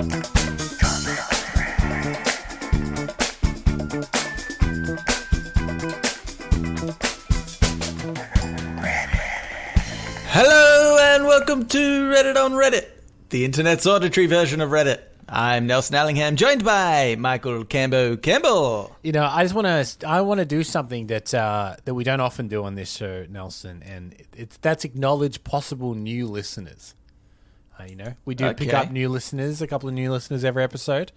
Hello and welcome to Reddit on Reddit, the internet's auditory version of Reddit. I'm Nelson Allingham, joined by Michael Campbell. You know, I want to do something that we don't often do on this show, Nelson, and that's acknowledge possible new listeners. We do pick up new listeners, a couple of new listeners every episode,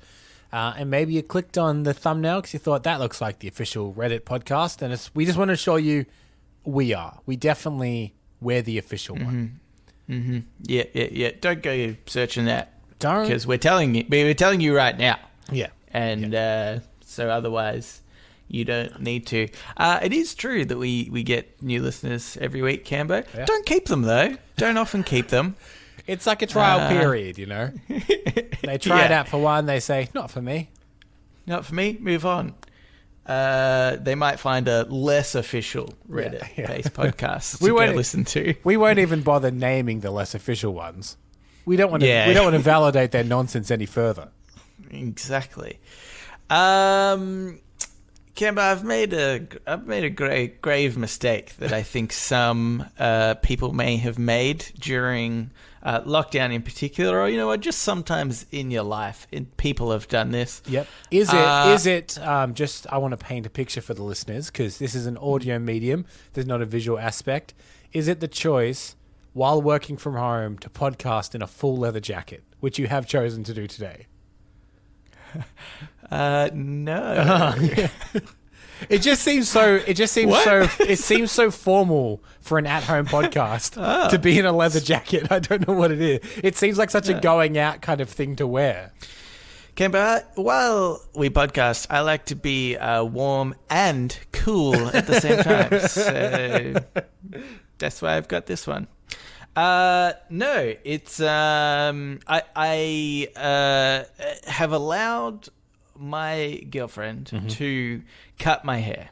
and maybe you clicked on the thumbnail because you thought that looks like the official Reddit podcast, and we just want to show you we're the official one. Mm-hmm. Yeah. Don't go searching that. Don't, because we're telling you right now. Yeah, and so otherwise you don't need to. It is true that we get new listeners every week, Cambo. Yeah. Don't keep them though. Don't often keep them. It's like a trial period, you know. They try it out for one. They say, not for me. Not for me. Move on. They might find a less official Reddit-based podcast to go listen to. We won't even bother naming the less official ones. We don't want to. We don't want to validate their nonsense any further. Exactly. Kemba, I've made a grave mistake that I think some people may have made during lockdown in particular, or just sometimes in your life. People have done this. Yep. Is it just? I want to paint a picture for the listeners because this is an audio medium. There's not a visual aspect. Is it the choice while working from home to podcast in a full leather jacket, which you have chosen to do today? No. It seems so formal for an at-home podcast to be in a leather jacket. I don't know what it is. It seems like such a going out kind of thing to wear. Kemba, while we podcast, I like to be warm and cool at the same time. So that's why I've got this one. No, it's I have allowed my girlfriend to cut my hair.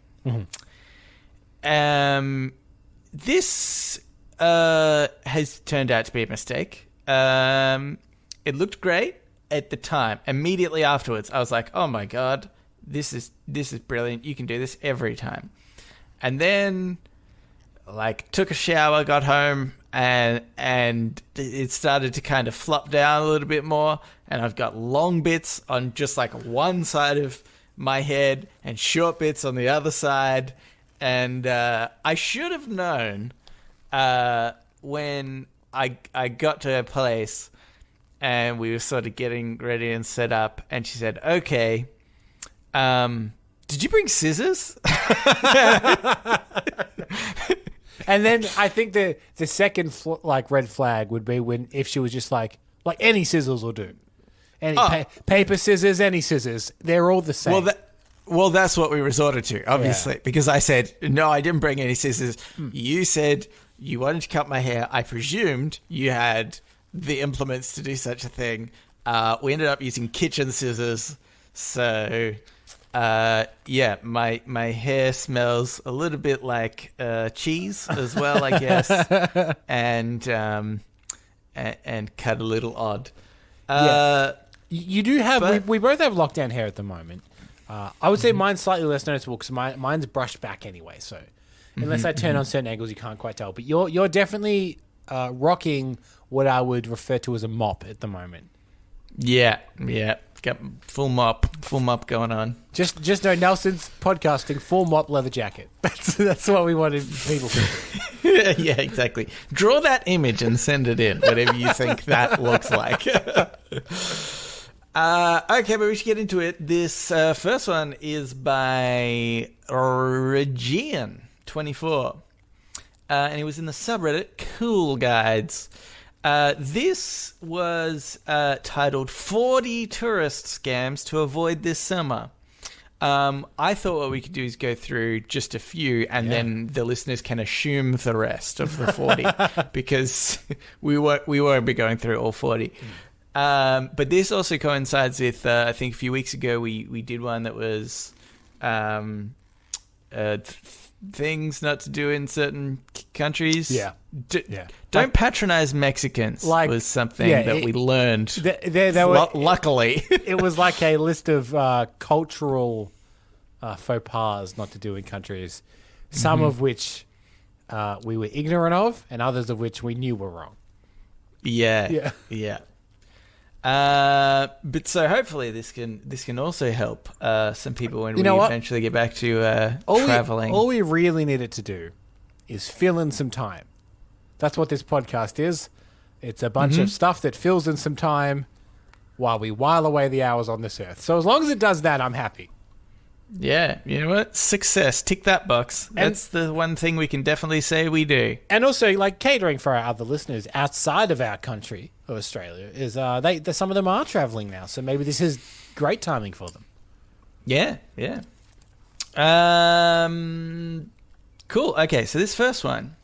This has turned out to be a mistake. It looked great at the time. Immediately afterwards, I was like, "Oh my god, this is brilliant! You can do this every time." And then, took a shower, got home, and it started to kind of flop down a little bit more, and I've got long bits on just one side of my head and short bits on the other side, and I should have known when I got to her place and we were sort of getting ready and set up, and she said, "Okay, did you bring scissors?" And then I think the second red flag would be if she was just like any scissors will do, any paper scissors, any scissors, they're all the same. Well, that's what we resorted to, obviously, because I said no, I didn't bring any scissors. You said you wanted to cut my hair. I presumed you had the implements to do such a thing. We ended up using kitchen scissors, so. My hair smells a little bit like cheese as well, I guess, and cut a little odd. You do have. We both have lockdown hair at the moment. I would say mine's slightly less noticeable because mine's brushed back anyway. So unless I turn on certain angles, you can't quite tell. But you're definitely rocking what I would refer to as a mop at the moment. Yeah. Got full mop going on. Just know Nelson's podcasting full mop leather jacket. That's what we wanted people to do. Yeah, exactly. Draw that image and send it in, whatever you think that looks like. Okay, but we should get into it. This first one is by Regian24. And it was in the subreddit Cool Guides. This was titled 40 Tourist Scams to Avoid This Summer. I thought what we could do is go through just a few and then the listeners can assume the rest of the 40 because we won't be going through all 40. But this also coincides with, I think a few weeks ago we did one that was things not to do in certain countries. Yeah. Don't patronize Mexicans was something that we learned. Luckily. It was like a list of cultural faux pas not to do in countries, some of which we were ignorant of and others of which we knew were wrong. Yeah. But so hopefully this can also help some people when we eventually get back to traveling. All we really needed to do is fill in some time. That's what this podcast is. It's a bunch of stuff that fills in some time while we while away the hours on this earth. So as long as it does that, I'm happy. Yeah, you know what? Success. Tick that box. That's the one thing we can definitely say we do. And also, like, catering for our other listeners outside of our country of Australia is some of them are traveling now. So maybe this is great timing for them. Yeah. Cool. Okay, so this first one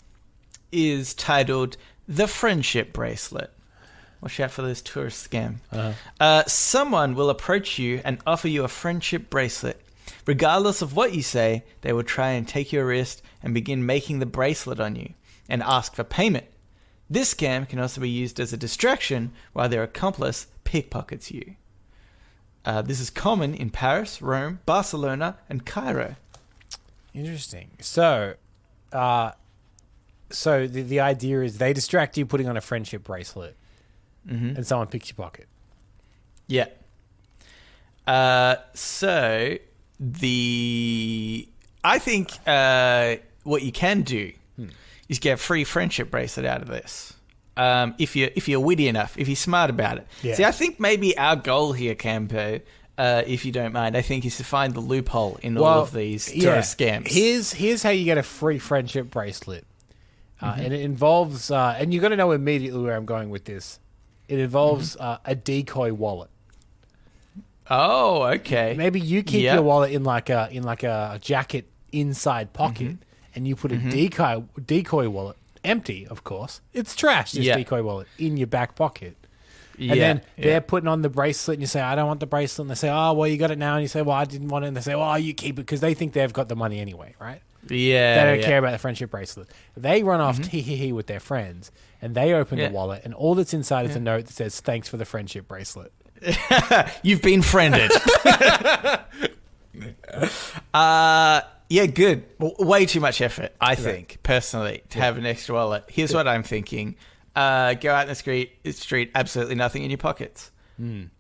is titled The Friendship Bracelet. Watch out for this tourist scam. Someone will approach you and offer you a friendship bracelet. Regardless of what you say, they will try and take your wrist and begin making the bracelet on you and ask for payment. This scam can also be used as a distraction while their accomplice pickpockets you. This is common in Paris, Rome, Barcelona, and Cairo. Interesting. So the idea is they distract you putting on a friendship bracelet and someone picks your pocket. Yeah. I think what you can do is get a free friendship bracelet out of this. If you're witty enough, if you're smart about it. Yeah. See, I think maybe our goal here, Campo, if you don't mind, I think is to find the loophole in all of these tourist scams. Here's how you get a free friendship bracelet. And it involves, and you've got to know immediately where I'm going with this. It involves a decoy wallet. Oh, okay. Maybe you keep your wallet in like a jacket inside pocket, and you put a decoy wallet, empty, of course. It's trash. This decoy wallet in your back pocket, and then they're putting on the bracelet, and you say, "I don't want the bracelet," and they say, "Oh, well, you got it now," and you say, "Well, I didn't want it," and they say, "Well, you keep it," because they think they've got the money anyway, right? Yeah, they don't care about the friendship bracelet. They run off tee with their friends, and they open the wallet, and all that's inside is a note that says, "Thanks for the friendship bracelet." You've been friended. Good. Way too much effort, I think, personally, to have an extra wallet. Here's what I'm thinking. Go out in the street, absolutely nothing in your pockets. And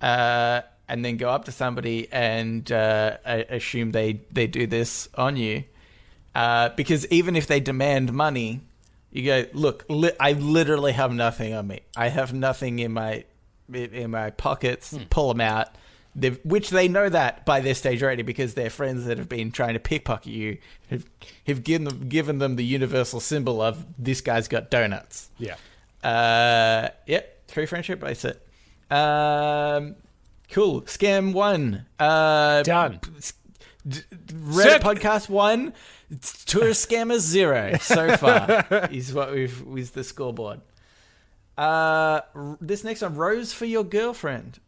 then go up to somebody and assume they do this on you. Because even if they demand money, you go, look, I literally have nothing on me. I have nothing in my pockets. Pull them out. Which they know that by this stage already because their friends that have been trying to pickpocket you have given them the universal symbol of this guy's got donuts. Yeah. Free friendship bracelet. Cool. Scam 1. Done. Reddit podcast 1. Tourist scammers 0 so far is what is the scoreboard. This next one, rose for your girlfriend.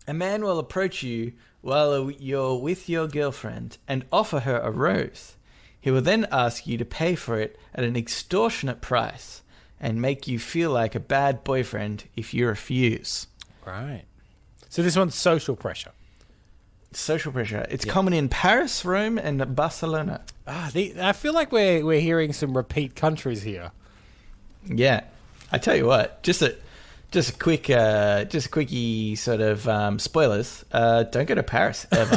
A man will approach you while you're with your girlfriend and offer her a rose. He will then ask you to pay for it at an extortionate price and make you feel like a bad boyfriend if you refuse. Right. So this one's social pressure. Social pressure. It's common in Paris, Rome, and Barcelona. I feel like we're hearing some repeat countries here. Yeah. I tell you what, just a quickie sort of spoilers. Don't go to Paris ever.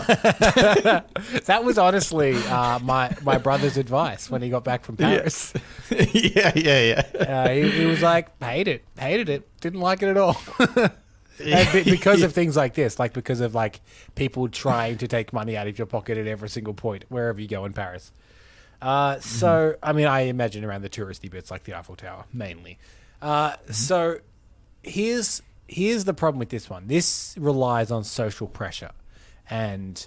That was honestly my brother's advice when he got back from Paris. Yeah. He was like, hated it, didn't like it at all. Because of things like this, like because of like people trying to take money out of your pocket at every single point wherever you go in Paris. So I mean, I imagine around the touristy bits like the Eiffel Tower mainly. So here's the problem with this one. This relies on social pressure and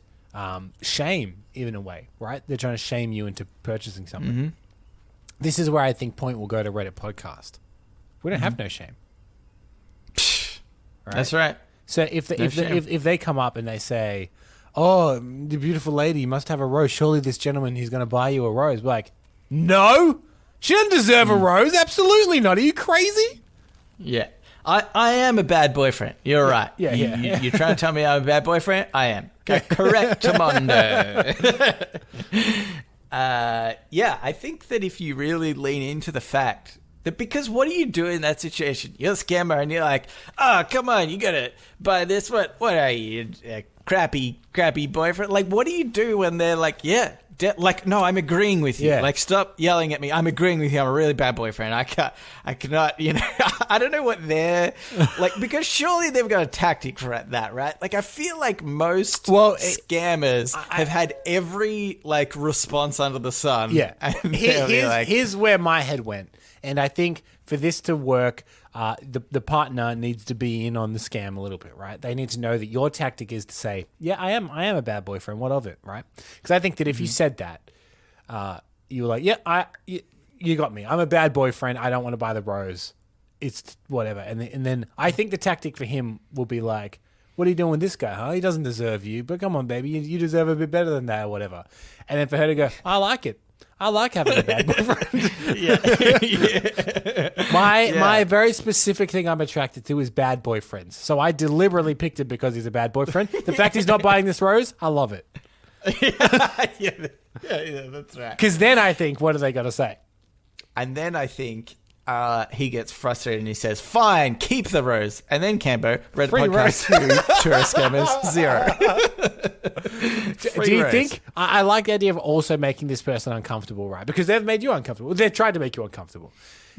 shame, even in a way, right? They're trying to shame you into purchasing something. This is where I think Point will go to Reddit podcast. We don't have no shame. Right? That's right. So if they come up and they say, oh, the beautiful lady must have a rose. Surely this gentleman, he's going to buy you a rose. Like, no, she doesn't deserve a rose. Absolutely not. Are you crazy? Yeah. I am a bad boyfriend. You're right. Yeah, You're trying to tell me I'm a bad boyfriend? I am. Correct, Mondo. I think that if you really lean into the fact that, because what do you do in that situation? You're a scammer and you're like, oh, come on, you gotta buy this. What are you, a crappy boyfriend? Like, what do you do when they're like, yeah, like, no, I'm agreeing with you. Yeah. Like, stop yelling at me. I'm agreeing with you. I'm a really bad boyfriend. I cannot, I don't know what they're like, because surely they've got a tactic for that, right? Like, I feel like most scammers have had every like response under the sun. Yeah. And Here's where my head went. And I think for this to work, the partner needs to be in on the scam a little bit, right? They need to know that your tactic is to say, yeah, I am a bad boyfriend. What of it, right? Because I think that if you said that, you were like, yeah, you got me. I'm a bad boyfriend. I don't want to buy the rose. It's whatever. And then I think the tactic for him will be like, what are you doing with this guy, huh? He doesn't deserve you. But come on, baby. You deserve a bit better than that or whatever. And then for her to go, I like it. I like having a bad boyfriend. My very specific thing I'm attracted to is bad boyfriends. So I deliberately picked him because he's a bad boyfriend. The fact he's not buying this rose, I love it. Yeah, that's right. Because then I think, what are they going to say? And then I think he gets frustrated and he says, fine, keep the rose. And then Cambo, Red Free Podcast 2, Tourist Scammers 0. Do you think, I like the idea of also making this person uncomfortable, right? Because they've made you uncomfortable. They've tried to make you uncomfortable,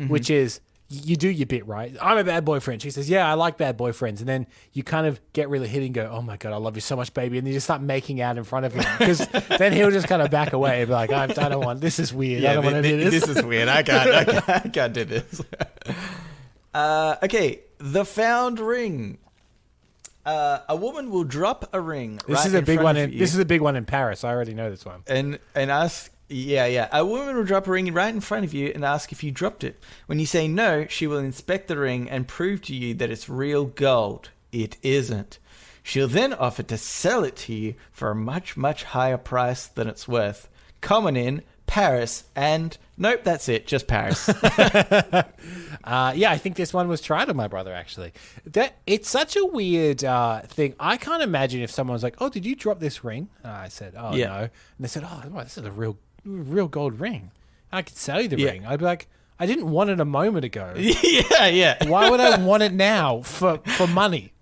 which is, you do your bit, right? I'm a bad boyfriend. She says, yeah, I like bad boyfriends. And then you kind of get really hit and go, oh my God, I love you so much, baby. And you just start making out in front of him. Because then he'll just kind of back away and be like, I don't want, this is weird. I don't want to do this. This is weird. I can't do this. Okay, the found ring. A woman will drop a ring. This is a big one. This is a big one in Paris. I already know this one. And ask. Yeah. A woman will drop a ring right in front of you and ask if you dropped it. When you say no, she will inspect the ring and prove to you that it's real gold. It isn't. She'll then offer to sell it to you for a much, much higher price than it's worth. Common in Paris and... Nope, that's it. Just Paris. I think this one was tried on my brother, actually. It's such a weird thing. I can't imagine if someone was like, oh, did you drop this ring? I said, oh, no. And they said, oh, this is a real gold ring. I could sell you the ring. I'd be like, I didn't want it a moment ago. Yeah. Why would I want it now for money?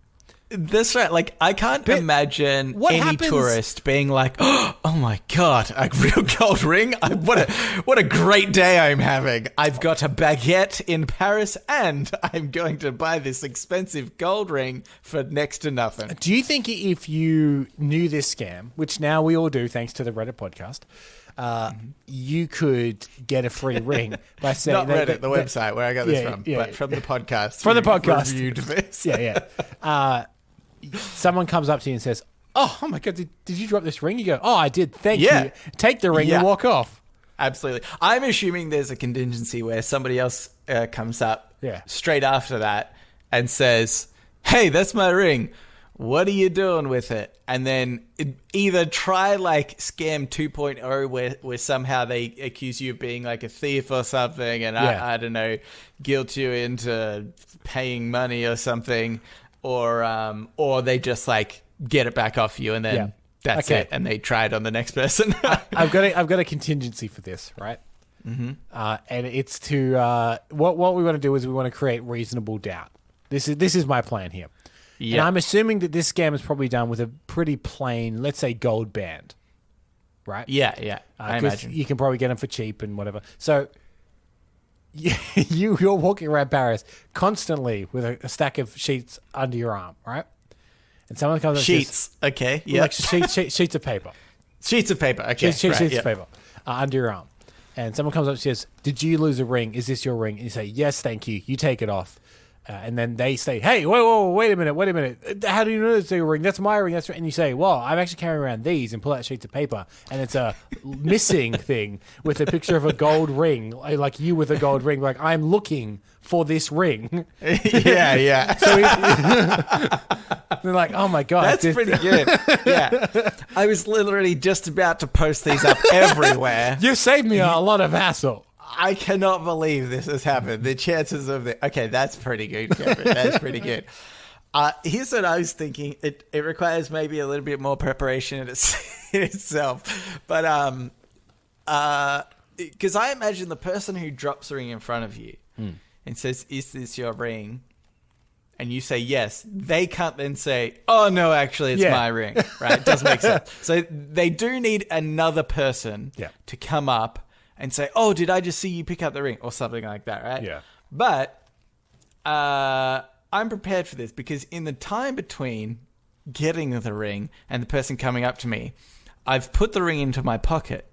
That's right. Like, I can't imagine any tourist being like, oh my God, a real gold ring? What a great day I'm having. I've got a baguette in Paris and I'm going to buy this expensive gold ring for next to nothing. Do you think if you knew this scam, which now we all do thanks to the Reddit podcast, you could get a free ring by saying... Not Reddit, the website where I got this from, but from the podcast. From the podcast. Reviewed this. Someone comes up to you and says, oh my God, did you drop this ring? You go, oh, I did. Thank you. Take the ring and walk off. Absolutely. I'm assuming there's a contingency where somebody else comes up straight after that and says, hey, that's my ring. What are you doing with it? And then either try like scam 2.0 where somehow they accuse you of being like a thief or something and I don't know, guilt you into paying money or something. Or they just like get it back off you and then that's it, and they try it on the next person. I've got a contingency for this, right? Mm-hmm. And it's to what we want to do is we want to create reasonable doubt. This is my plan here. And I'm assuming that this scam is probably done with a pretty plain, let's say, gold band, right? Yeah. I imagine you can probably get them for cheap and whatever. So. You're walking around Paris constantly with a stack of sheets under your arm, right? And someone comes up sheets, okay, yeah, like sheets of paper. Sheets of paper, okay, sheets of paper under your arm. And someone comes up and says, "Did you lose a ring? Is this your ring?" And you say, "Yes, thank you." You take it off, And then they say, hey, whoa, wait a minute. How do you know it's a ring? That's my ring. That's right. And you say, well, I'm actually carrying around these, and pull out sheets of paper. And it's a missing thing with a picture of a gold ring, like you with a gold ring. Like, I'm looking for this ring. Yeah. So they're like, oh my God. That's pretty good. Yeah. I was literally just about to post these up everywhere. You saved me a lot of hassle. I cannot believe this has happened. The chances of it. Okay, that's pretty good, Kevin. That's pretty good. Here's what I was thinking. It requires maybe a little bit more preparation in itself. But because I imagine the person who drops a ring in front of you and says, is this your ring? And you say yes, they can't then say, oh, no, actually, it's my ring. Right? It doesn't make sense. So they do need another person to come up and say, oh, did I just see you pick up the ring? Or something like that, right? Yeah. But I'm prepared for this because in the time between getting the ring and the person coming up to me, I've put the ring into my pocket.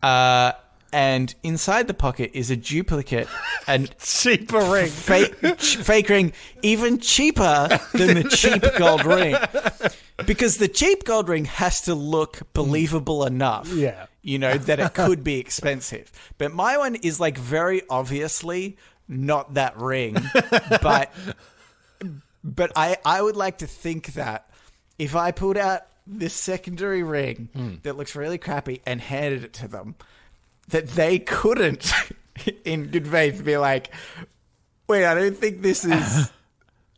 And inside the pocket is a duplicate and cheaper ring. Fake ring, even cheaper than the cheap gold ring. Because the cheap gold ring has to look believable enough. Yeah. You know, that it could be expensive. But my one is like very obviously not that ring. But I would like to think that if I pulled out this secondary ring that looks really crappy and handed it to them, that they couldn't, in good faith, be like, wait, I don't think this is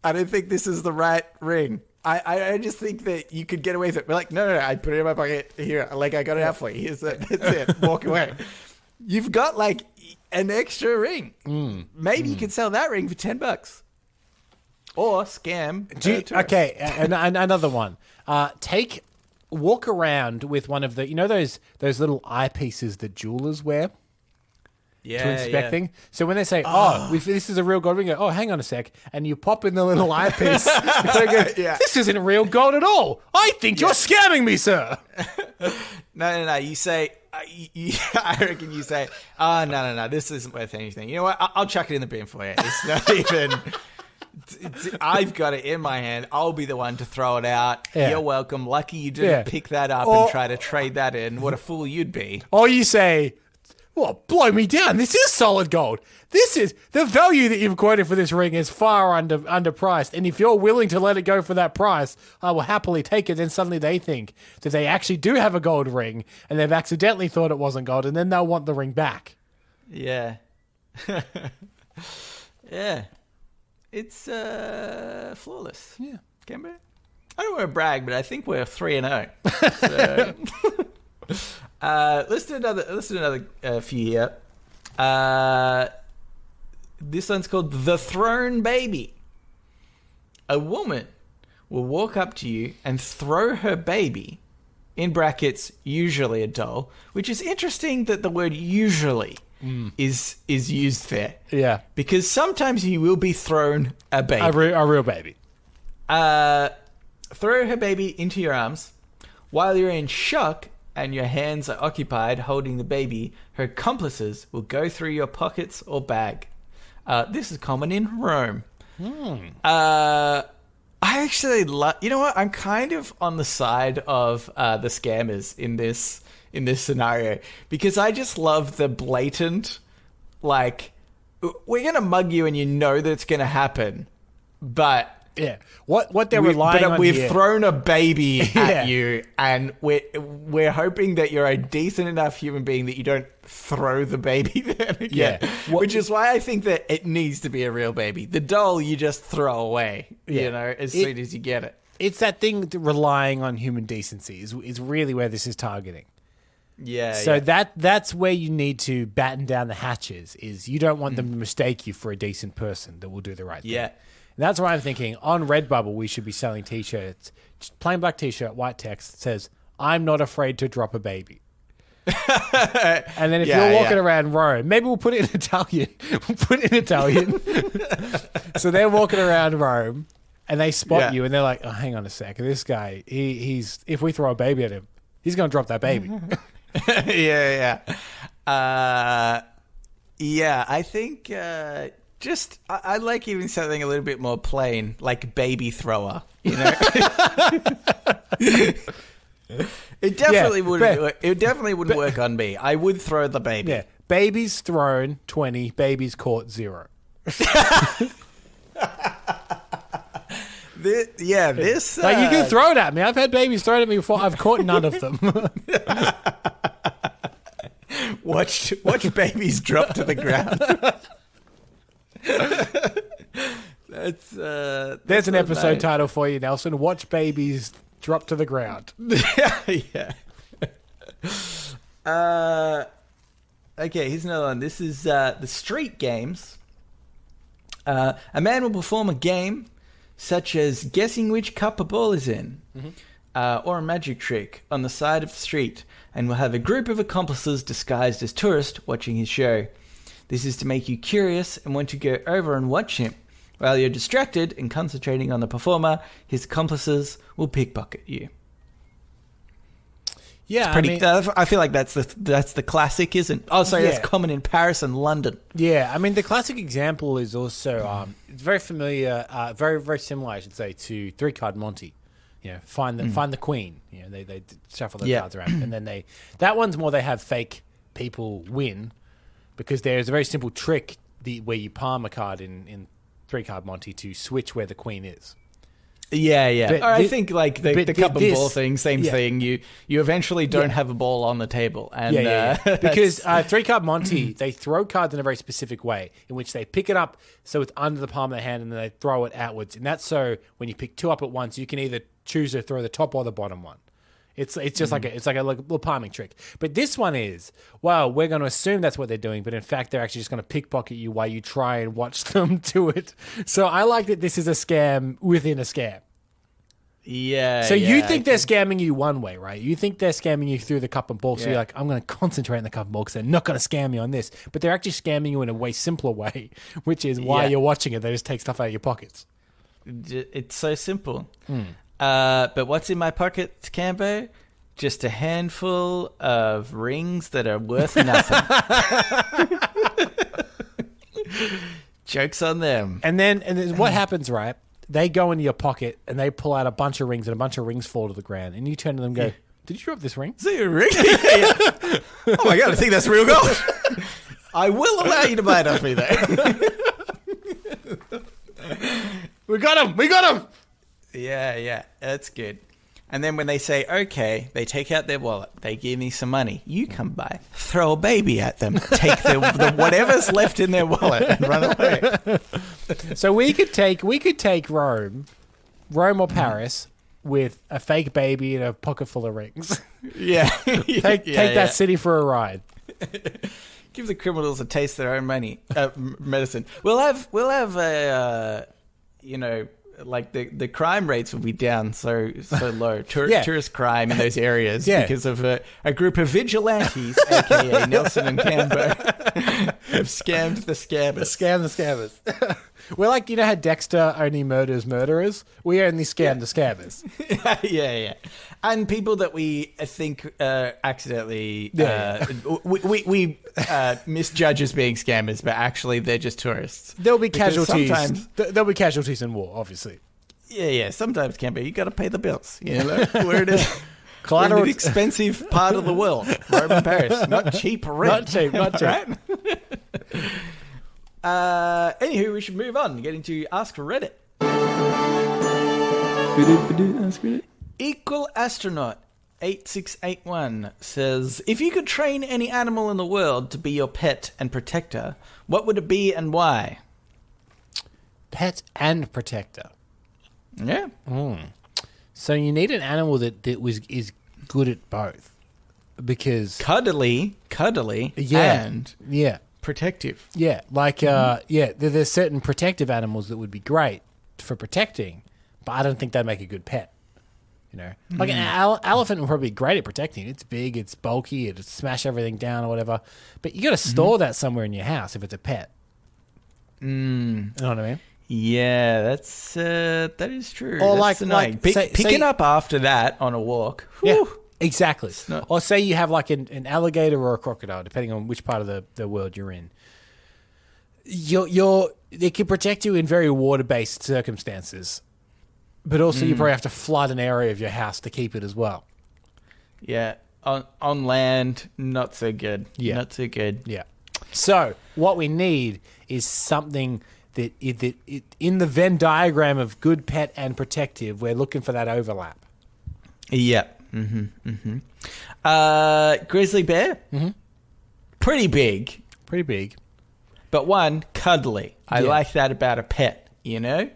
the right ring. I just think that you could get away with it. We're like, no, I put it in my pocket here. Like, I got it out for you. That's it. Walk away. You've got like an extra ring. Maybe you could sell that ring for $10. Or scam. Okay, and another one. Walk around with one of the, you know, those little eyepieces that jewelers wear to inspect things. So when they say, this is a real gold ring, go, oh, hang on a sec, and you pop in the little eyepiece. This isn't real gold at all. I think you're scamming me, sir. No. You say, I reckon you say, no, this isn't worth anything. You know what? I'll chuck it in the bin for you. It's not even... I've got it in my hand. I'll be the one to throw it out. Yeah. You're welcome. Lucky you didn't pick that up and try to trade that in. What a fool you'd be. Or you say, well, blow me down. This is solid gold. This is the value that you've quoted for this ring is far underpriced. And if you're willing to let it go for that price, I will happily take it. Then suddenly they think that they actually do have a gold ring and they've accidentally thought it wasn't gold. And then they'll want the ring back. Yeah. Yeah. It's flawless. Yeah. Canberra. I don't want to brag, but I think we're 3-0. So, let's do another few here. This one's called The Thrown Baby. A woman will walk up to you and throw her baby, in brackets, usually a doll, which is interesting that the word usually is used there. Yeah. Because sometimes you will be thrown a baby. A real baby. Throw her baby into your arms. While you're in shock and your hands are occupied holding the baby, her accomplices will go through your pockets or bag. This is common in Rome. I actually love... You know what? I'm kind of on the side of the scammers in this scenario, because I just love the blatant, like, we're going to mug you and you know that it's going to happen, but... Yeah. What they're relying on we've here... thrown a baby at you, and we're hoping that you're a decent enough human being that you don't throw the baby then again. Yeah. Which is why I think that it needs to be a real baby. The doll you just throw away, you know, as soon as you get it. It's that thing relying on human decency is really where this is targeting. Yeah. So that's where you need to batten down the hatches, is you don't want them to mistake you for a decent person that will do the right thing. Yeah. And that's why I'm thinking on Redbubble we should be selling t-shirts. Just plain black t-shirt, white text that says, I'm not afraid to drop a baby. And then if you're walking around Rome, maybe we'll put it in Italian. So they're walking around Rome and they spot you and they're like, oh, hang on a sec. This guy, he's if we throw a baby at him, he's going to drop that baby. Yeah, I think I like even something a little bit more plain, like baby thrower. You know, it definitely wouldn't. It definitely wouldn't work on me. I would throw the baby. Yeah, babies thrown 20, babies caught 0. This like you can throw it at me. I've had babies thrown at me before. I've caught none of them. Watch babies drop to the ground. There's an episode title for you, Nelson. Watch babies drop to the ground. Yeah. Okay, here's another one. This is the street games. A man will perform a game such as guessing which cup a ball is in, or a magic trick on the side of the street, and will have a group of accomplices disguised as tourists watching his show. This is to make you curious and want to go over and watch him. While you're distracted and concentrating on the performer, his accomplices will pickpocket you. Yeah, I feel like that's the classic, isn't? Oh, sorry, that's common in Paris and London. Yeah, I mean the classic example is also it's very familiar, very very similar, I should say, to 3-Card Monte. You know, find the queen. You know, they shuffle the cards around, and then that one's more they have fake people win because there's a very simple trick where you palm a card in 3-Card Monte to switch where the queen is. Yeah. But I think like the cup and ball thing, same thing. You eventually don't have a ball on the table. And, because 3-Card Monte, they throw cards in a very specific way in which they pick it up so it's under the palm of the hand and then they throw it outwards. And that's so when you pick 2 up at once, you can either choose to throw the top or the bottom one. It's just like a little palming trick. But this one is, well, we're going to assume that's what they're doing, but in fact they're actually just going to pickpocket you while you try and watch them do it. So I like that this is a scam within a scam. Yeah. So you think they're scamming you one way, right? You think they're scamming you through the cup and ball. So you're like, I'm going to concentrate on the cup and ball because they're not going to scam me on this. But they're actually scamming you in a way simpler way, which is while you're watching it, they just take stuff out of your pockets. It's so simple. But what's in my pocket, Cambo? Just a handful of rings that are worth nothing. Joke's on them. And then what happens, right? They go into your pocket and they pull out a bunch of rings and a bunch of rings fall to the ground. And you turn to them and go, did you drop this ring? Is that a ring? Oh my God, I think that's real gold. I will allow you to buy it off me though. We got him. Yeah, that's good. And then when they say, okay, they take out their wallet, they give me some money, you come by, throw a baby at them, take the whatever's left in their wallet and run away. So we could take Rome or Paris with a fake baby and a pocket full of rings. Yeah. Take that city for a ride. Give the criminals a taste of their own medicine. We'll have a, like the crime rates will be down so low. Tourist crime in those areas because of a group of vigilantes, aka Nelson and Cambo, have scammed the scammers. Scam the scammers. We're like, how Dexter only murders murderers? We only scam the scammers. Yeah. And people that we think accidentally we misjudge as being scammers, but actually they're just tourists. There'll be casualties. There'll be casualties in war, obviously. Yeah. Sometimes, Cambo, you got to pay the bills. You know where it is. Collateral. An expensive part of the world, Rome and Paris. Not cheap rent. Not cheap. Right? Anywho, we should move on. Get into Ask Reddit. Ask Reddit. Equal Astronaut 8681 says, if you could train any animal in the world to be your pet and protector, what would it be and why? Pet and protector. Yeah. So you need an animal that is good at both, because cuddly, and protective. Yeah, like there's certain protective animals that would be great for protecting, but I don't think they'd make a good pet. Like an elephant would probably be great at protecting. It's big, it's bulky, it'd smash everything down or whatever. But you got to store that somewhere in your house if it's a pet. You know what I mean? Yeah, that is true. Or that's annoying. Picking up after that on a walk. Whew. Yeah, exactly. Or say you have like an alligator or a crocodile, depending on which part of the world you're in. You're it can protect you in very water-based circumstances, but also you probably have to flood an area of your house to keep it as well. Yeah, on land, not so good. Yeah. Not so good. Yeah. So what we need is something that in the Venn diagram of good, pet, and protective, we're looking for that overlap. Yeah. Grizzly bear? Mm-hmm. Pretty big. Pretty big. But one, cuddly. I like that about a pet, you know?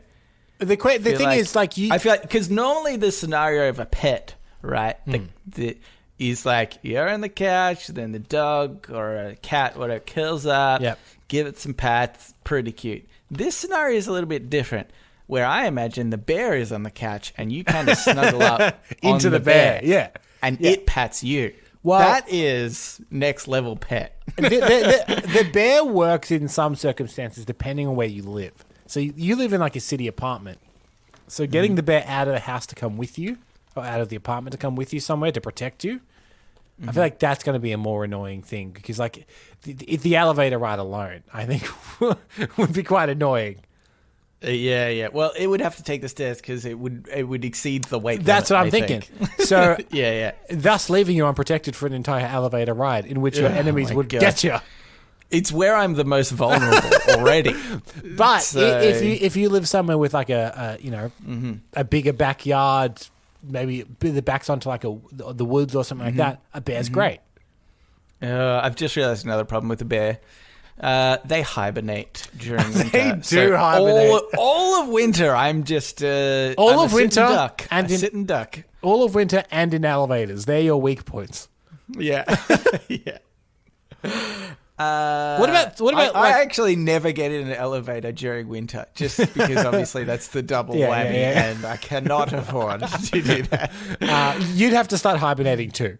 The thing is, like, I feel like, because normally the scenario of a pet, right, is like, you're on the couch, then the dog or a cat, whatever, curls up, give it some pats, pretty cute. This scenario is a little bit different, where I imagine the bear is on the couch and you kind of snuggle up into the bear. And it pats you. Well, that is next level pet. The bear works in some circumstances depending on where you live. So you live in like a city apartment. So getting the bear out of the house to come with you, or out of the apartment to come with you somewhere to protect you, I feel like that's going to be a more annoying thing, because like the elevator ride alone, I think would be quite annoying. Yeah. Well, it would have to take the stairs because it would exceed the weight. That's what I'm thinking. So yeah. Thus leaving you unprotected for an entire elevator ride in which your enemies would get you. It's where I'm the most vulnerable already. But if you live somewhere with like a bigger backyard, maybe the back's onto like the woods or something like that, a bear's great. I've just realized another problem with the bear. They hibernate during winter. They do hibernate. All of winter, I'm just all I'm of winter duck. and sit and duck. All of winter and in elevators. They're your weak points. Yeah, yeah. What about? I actually never get in an elevator during winter, just because obviously that's the double whammy, and I cannot afford to do that. You'd have to start hibernating too.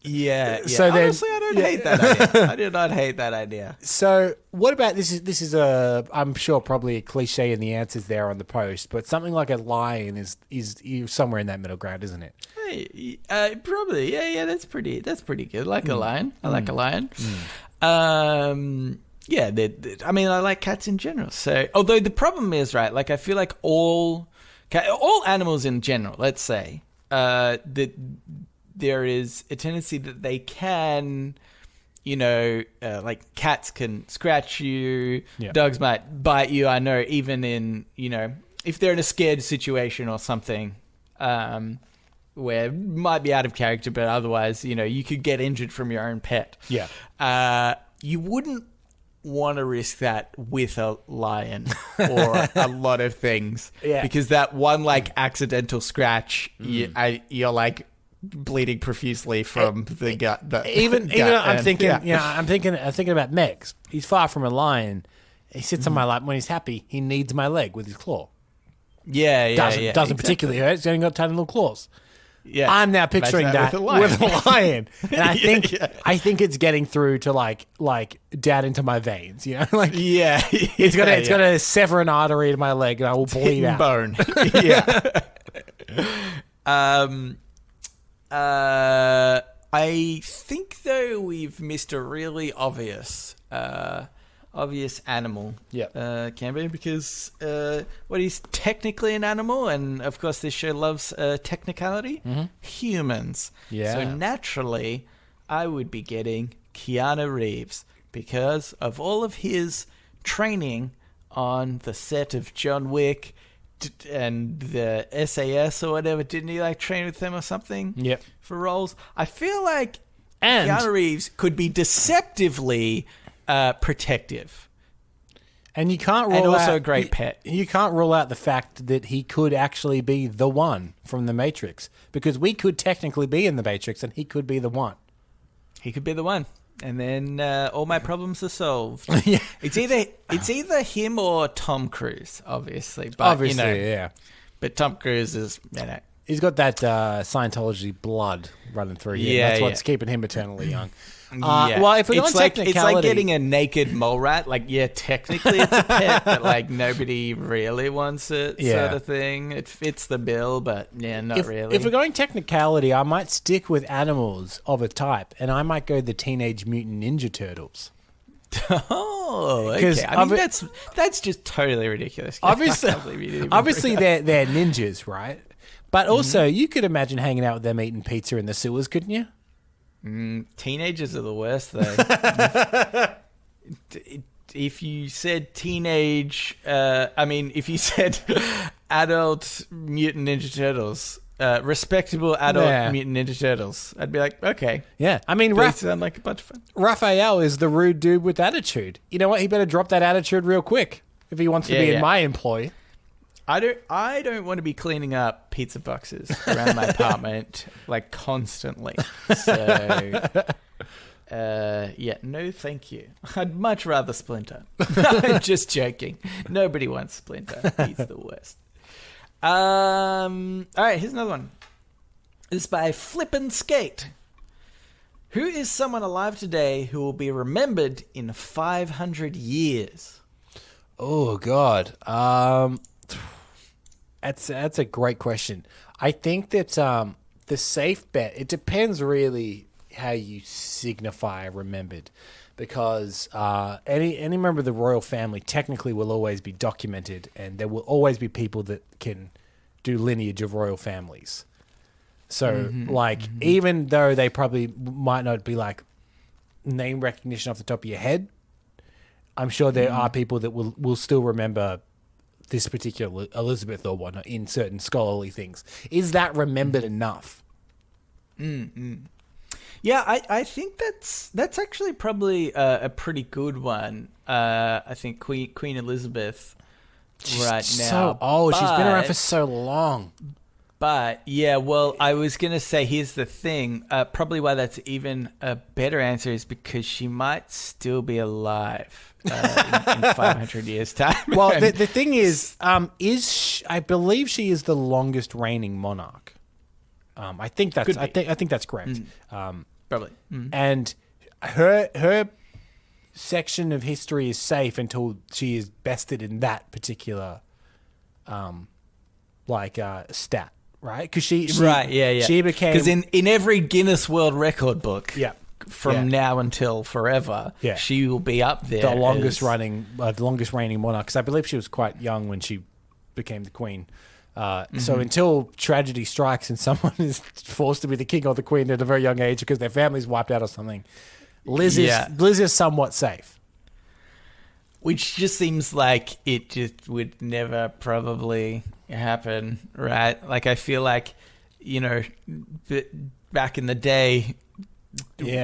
Yeah. So honestly, I don't hate that idea. I do not hate that idea. So what about this? Is I'm sure probably a cliche, and the answer's there on the post, but something like a lion is somewhere in that middle ground, isn't it? Hey, probably. Yeah. That's pretty good. Like a lion. I like a lion. Yeah. I mean, I like cats in general. So, although the problem is, right, like I feel like all animals in general, let's say, that there is a tendency that they can, like cats can scratch you, dogs might bite you. I know even in, if they're in a scared situation or something, where it might be out of character, but otherwise, you could get injured from your own pet. Yeah. You wouldn't want to risk that with a lion or a lot of things. Yeah. Because that one, like, accidental scratch, you're like bleeding profusely from the gut. I'm thinking about Megs. He's far from a lion. He sits on my lap. When he's happy, he kneads my leg with his claw. Yeah. Doesn't particularly hurt. He's only got tiny little claws. Yeah, I'm now picturing that with a lion, and I think it's getting through to like down into my veins. It's gonna sever an artery in my leg, and I will bleed out. Bone. Yeah. I think though we've missed a really obvious animal. Camber, because what is technically an animal, and of course this show loves technicality. Humans. Yeah. So naturally, I would be getting Keanu Reeves because of all of his training on the set of John Wick and the SAS or whatever. Didn't he like train with them or something? Yep. For roles, I feel like Keanu Reeves could be deceptively protective, and you can't rule and also out, a great pet. You can't rule out the fact that he could actually be the one from the Matrix, because we could technically be in the Matrix, and he could be the one. He could be the one, and then all my problems are solved. Yeah. It's either him or Tom Cruise, obviously. But, obviously, yeah. But Tom Cruise is, he's got that Scientology blood running through him. Yeah, that's what's keeping him eternally young. Yeah. Well, if we're going technicality, it's like getting a naked mole rat. Like, yeah, technically it's a pet, but like nobody really wants it, sort of thing. It fits the bill, but yeah, not really. If we're going technicality, I might stick with animals of a type, and I might go the Teenage Mutant Ninja Turtles. Oh, okay. I mean, that's just totally ridiculous. Obviously, they're ninjas, right? But also, you could imagine hanging out with them eating pizza in the sewers, couldn't you? Teenagers are the worst, though. If you said teenage, if you said adult Mutant Ninja Turtles, respectable adult Mutant Ninja Turtles, I'd be like, okay. Yeah. I mean, sound like a bunch of fun. Raphael is the rude dude with attitude. You know what? He better drop that attitude real quick if he wants to be in my employ. I don't want to be cleaning up pizza boxes around my apartment like constantly. So, no, thank you. I'd much rather Splinter. I'm just joking. Nobody wants Splinter. He's the worst. All right, here's another one. This is by Flippin' Skate. Who is someone alive today who will be remembered in 500 years? Oh God. That's a great question. I think that the safe bet, it depends really how you signify remembered, because any member of the royal family technically will always be documented, and there will always be people that can do lineage of royal families. So even though they probably might not be like name recognition off the top of your head, I'm sure there are people that will still remember this particular Elizabeth or whatnot in certain scholarly things. Is that remembered enough? Yeah, I think that's actually probably a pretty good one. I think Queen Elizabeth right now. So old. She's been around for so long. But, yeah, well, I was going to say, here's the thing. Probably why that's even a better answer is because she might still be alive in 500 years' time. Well, the thing is I believe she is the longest reigning monarch. I think that's correct. Probably. And her section of history is safe until she is bested in that particular stat. Right, because she became, because in every Guinness World Record book, from now until forever, she will be up there, the longest reigning monarch. Because I believe she was quite young when she became the queen. So until tragedy strikes and someone is forced to be the king or the queen at a very young age because their family's wiped out or something, Liz is somewhat safe. Which just seems like it just would never probably happen, right? Like, I feel like, back in the day,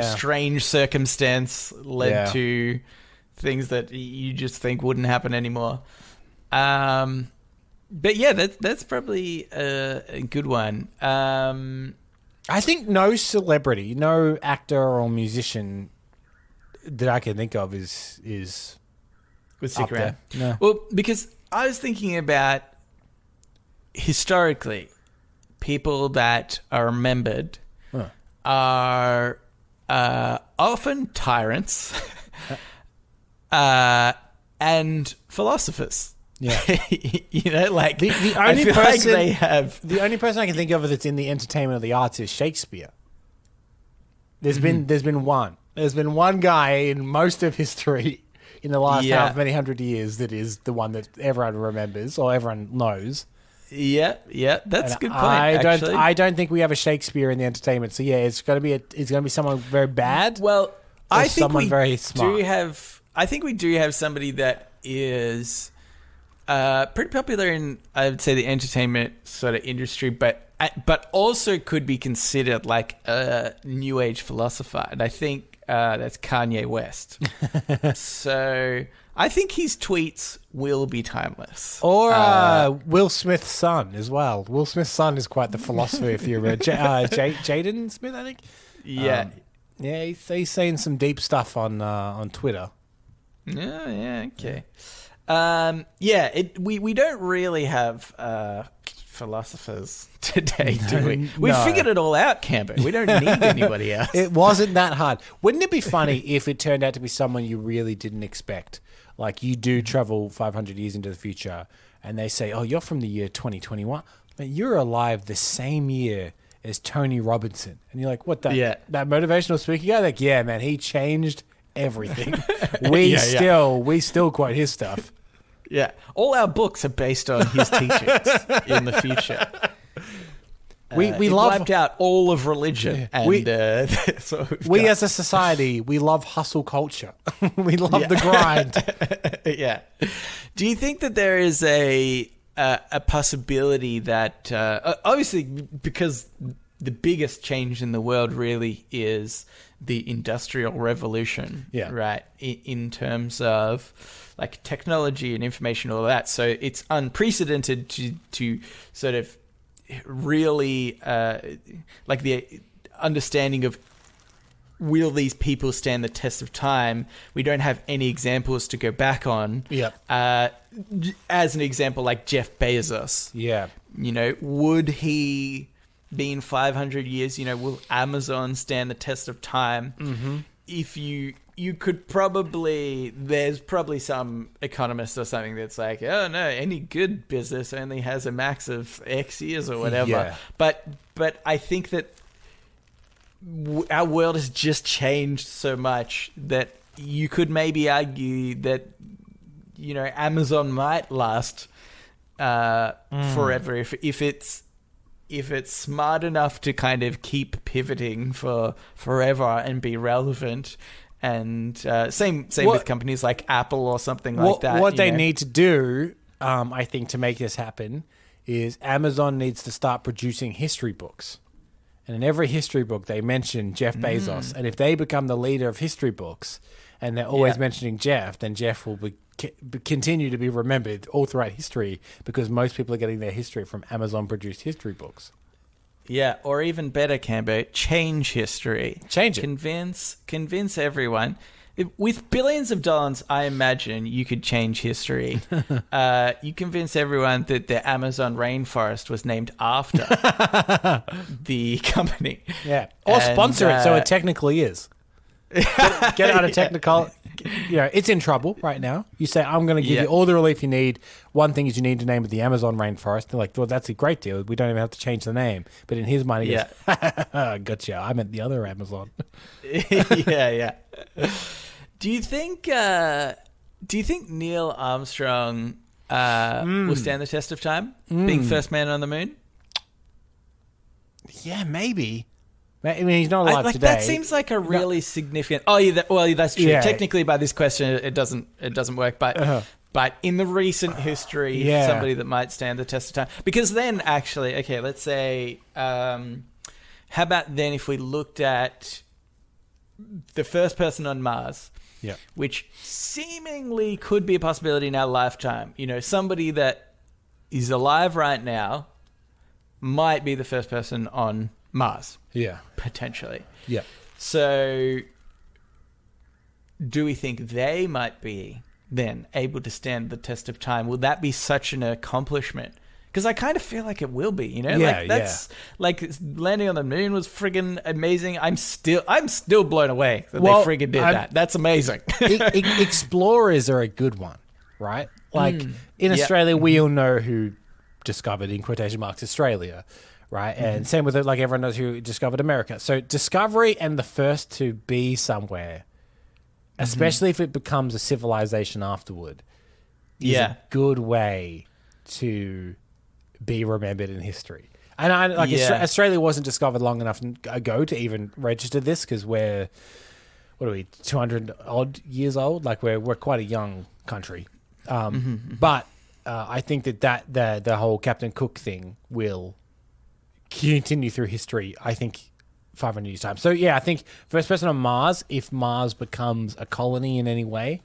strange circumstance led to things that you just think wouldn't happen anymore. But yeah, that's probably a good one. I think no celebrity, no actor or musician that I can think of is would stick around. No. Well, because I was thinking about historically, people that are remembered are often tyrants and philosophers. Yeah. Like the only person like they have. The only person I can think of that's in the entertainment of the arts is Shakespeare. There's been one. There's been one guy in most of history in the last how many hundred years that is the one that everyone remembers or everyone knows. Yeah, that's a good point. I don't think we have a Shakespeare in the entertainment. So yeah, it's gonna be someone very bad. Well, I think someone very smart. I think we do have somebody that is pretty popular in, I would say, the entertainment sort of industry, but also could be considered like a new age philosopher, and I think that's Kanye West. So I think his tweets will be timeless. Or Will Smith's son as well. Will Smith's son is quite the philosopher, if you remember. Jaden Smith, I think. Yeah. He's saying some deep stuff on Twitter. Yeah, okay. We don't really have philosophers today, do we? We figured it all out, Camber. We don't need anybody else. It wasn't that hard. Wouldn't it be funny if it turned out to be someone you really didn't expect? Like, you do travel 500 years into the future, and they say, oh, you're from the year 2021, but you're alive the same year as Tony Robinson. And you're like, what, that motivational speaker guy? Like, yeah, man, he changed everything. We still quote his stuff. Yeah. All our books are based on his teachings in the future. We wiped out all of religion. And we as a society, we love hustle culture. We love the grind. Yeah. Do you think that there is a possibility that, obviously, because the biggest change in the world really is the Industrial Revolution, right? In terms of like technology and information, all of that. So it's unprecedented to sort of really like the understanding of, will these people stand the test of time? We don't have any examples to go back on. As an example, like Jeff Bezos. Yeah. You know, would he be in 500 years? You know, will Amazon stand the test of time? Mm-hmm. If you could probably, there's probably some economist or something that's like, oh no, any good business only has a max of X years or whatever. Yeah. But I think that our world has just changed so much that you could maybe argue that, you know, Amazon might last forever if it's smart enough to kind of keep pivoting for forever and be relevant. And same with companies like Apple or something like that. What they need to do, I think, to make this happen is Amazon needs to start producing history books. And in every history book, they mention Jeff Bezos. And if they become the leader of history books and they're always mentioning Jeff, then Jeff will continue to be remembered all throughout history because most people are getting their history from Amazon-produced history books. Yeah, or even better, Cambo, change history. Change it. Convince everyone. With billions of dollars, I imagine you could change history. You convince everyone that the Amazon rainforest was named after the company. Yeah, or sponsor it so it technically is. Get out of technical. You know, it's in trouble right now. You say, I'm going to give you all the relief you need. One thing is you need to name it the Amazon rainforest. They're like, well, that's a great deal. We don't even have to change the name. But in his mind, he goes, gotcha. I meant the other Amazon. Yeah. Do you think Neil Armstrong will stand the test of time, being first man on the moon? Yeah, maybe. I mean, he's not alive today. That seems like a really significant. Oh, yeah. That's true. Yeah. Technically, by this question, it doesn't work. But but in the recent history, somebody that might stand the test of time. Because then, actually, okay, let's say, how about then if we looked at the first person on Mars, which seemingly could be a possibility in our lifetime. You know, somebody that is alive right now might be the first person on Mars. Yeah. Potentially. Yeah. So do we think they might be then able to stand the test of time? Will that be such an accomplishment? Because I kind of feel like it will be, you know? Like landing on the moon was friggin' amazing. I'm still blown away that they friggin' did that. That's amazing. Explorers are a good one, right? Like in Australia, we all know who discovered, in quotation marks, Australia. Right, and same with it. Like everyone knows who discovered America. So discovery and the first to be somewhere, especially if it becomes a civilization afterward, is a good way to be remembered in history. And Australia wasn't discovered long enough ago to even register this because we're 200 odd years old. Like we're quite a young country. But I think that the whole Captain Cook thing will continue through history, I think 500 years time. So I think first person on Mars, if Mars becomes a colony in any way,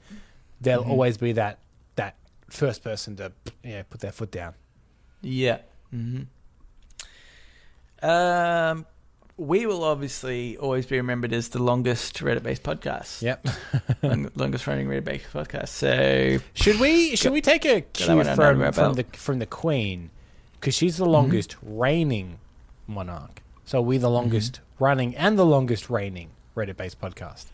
there'll always be that first person to put their foot down. We will obviously always be remembered as the longest Reddit-based podcast. Yep. Longest running Reddit-based podcast. So should we take a cue from the Queen, because she's the longest reigning monarch. So we the longest running and the longest reigning Reddit-based podcast.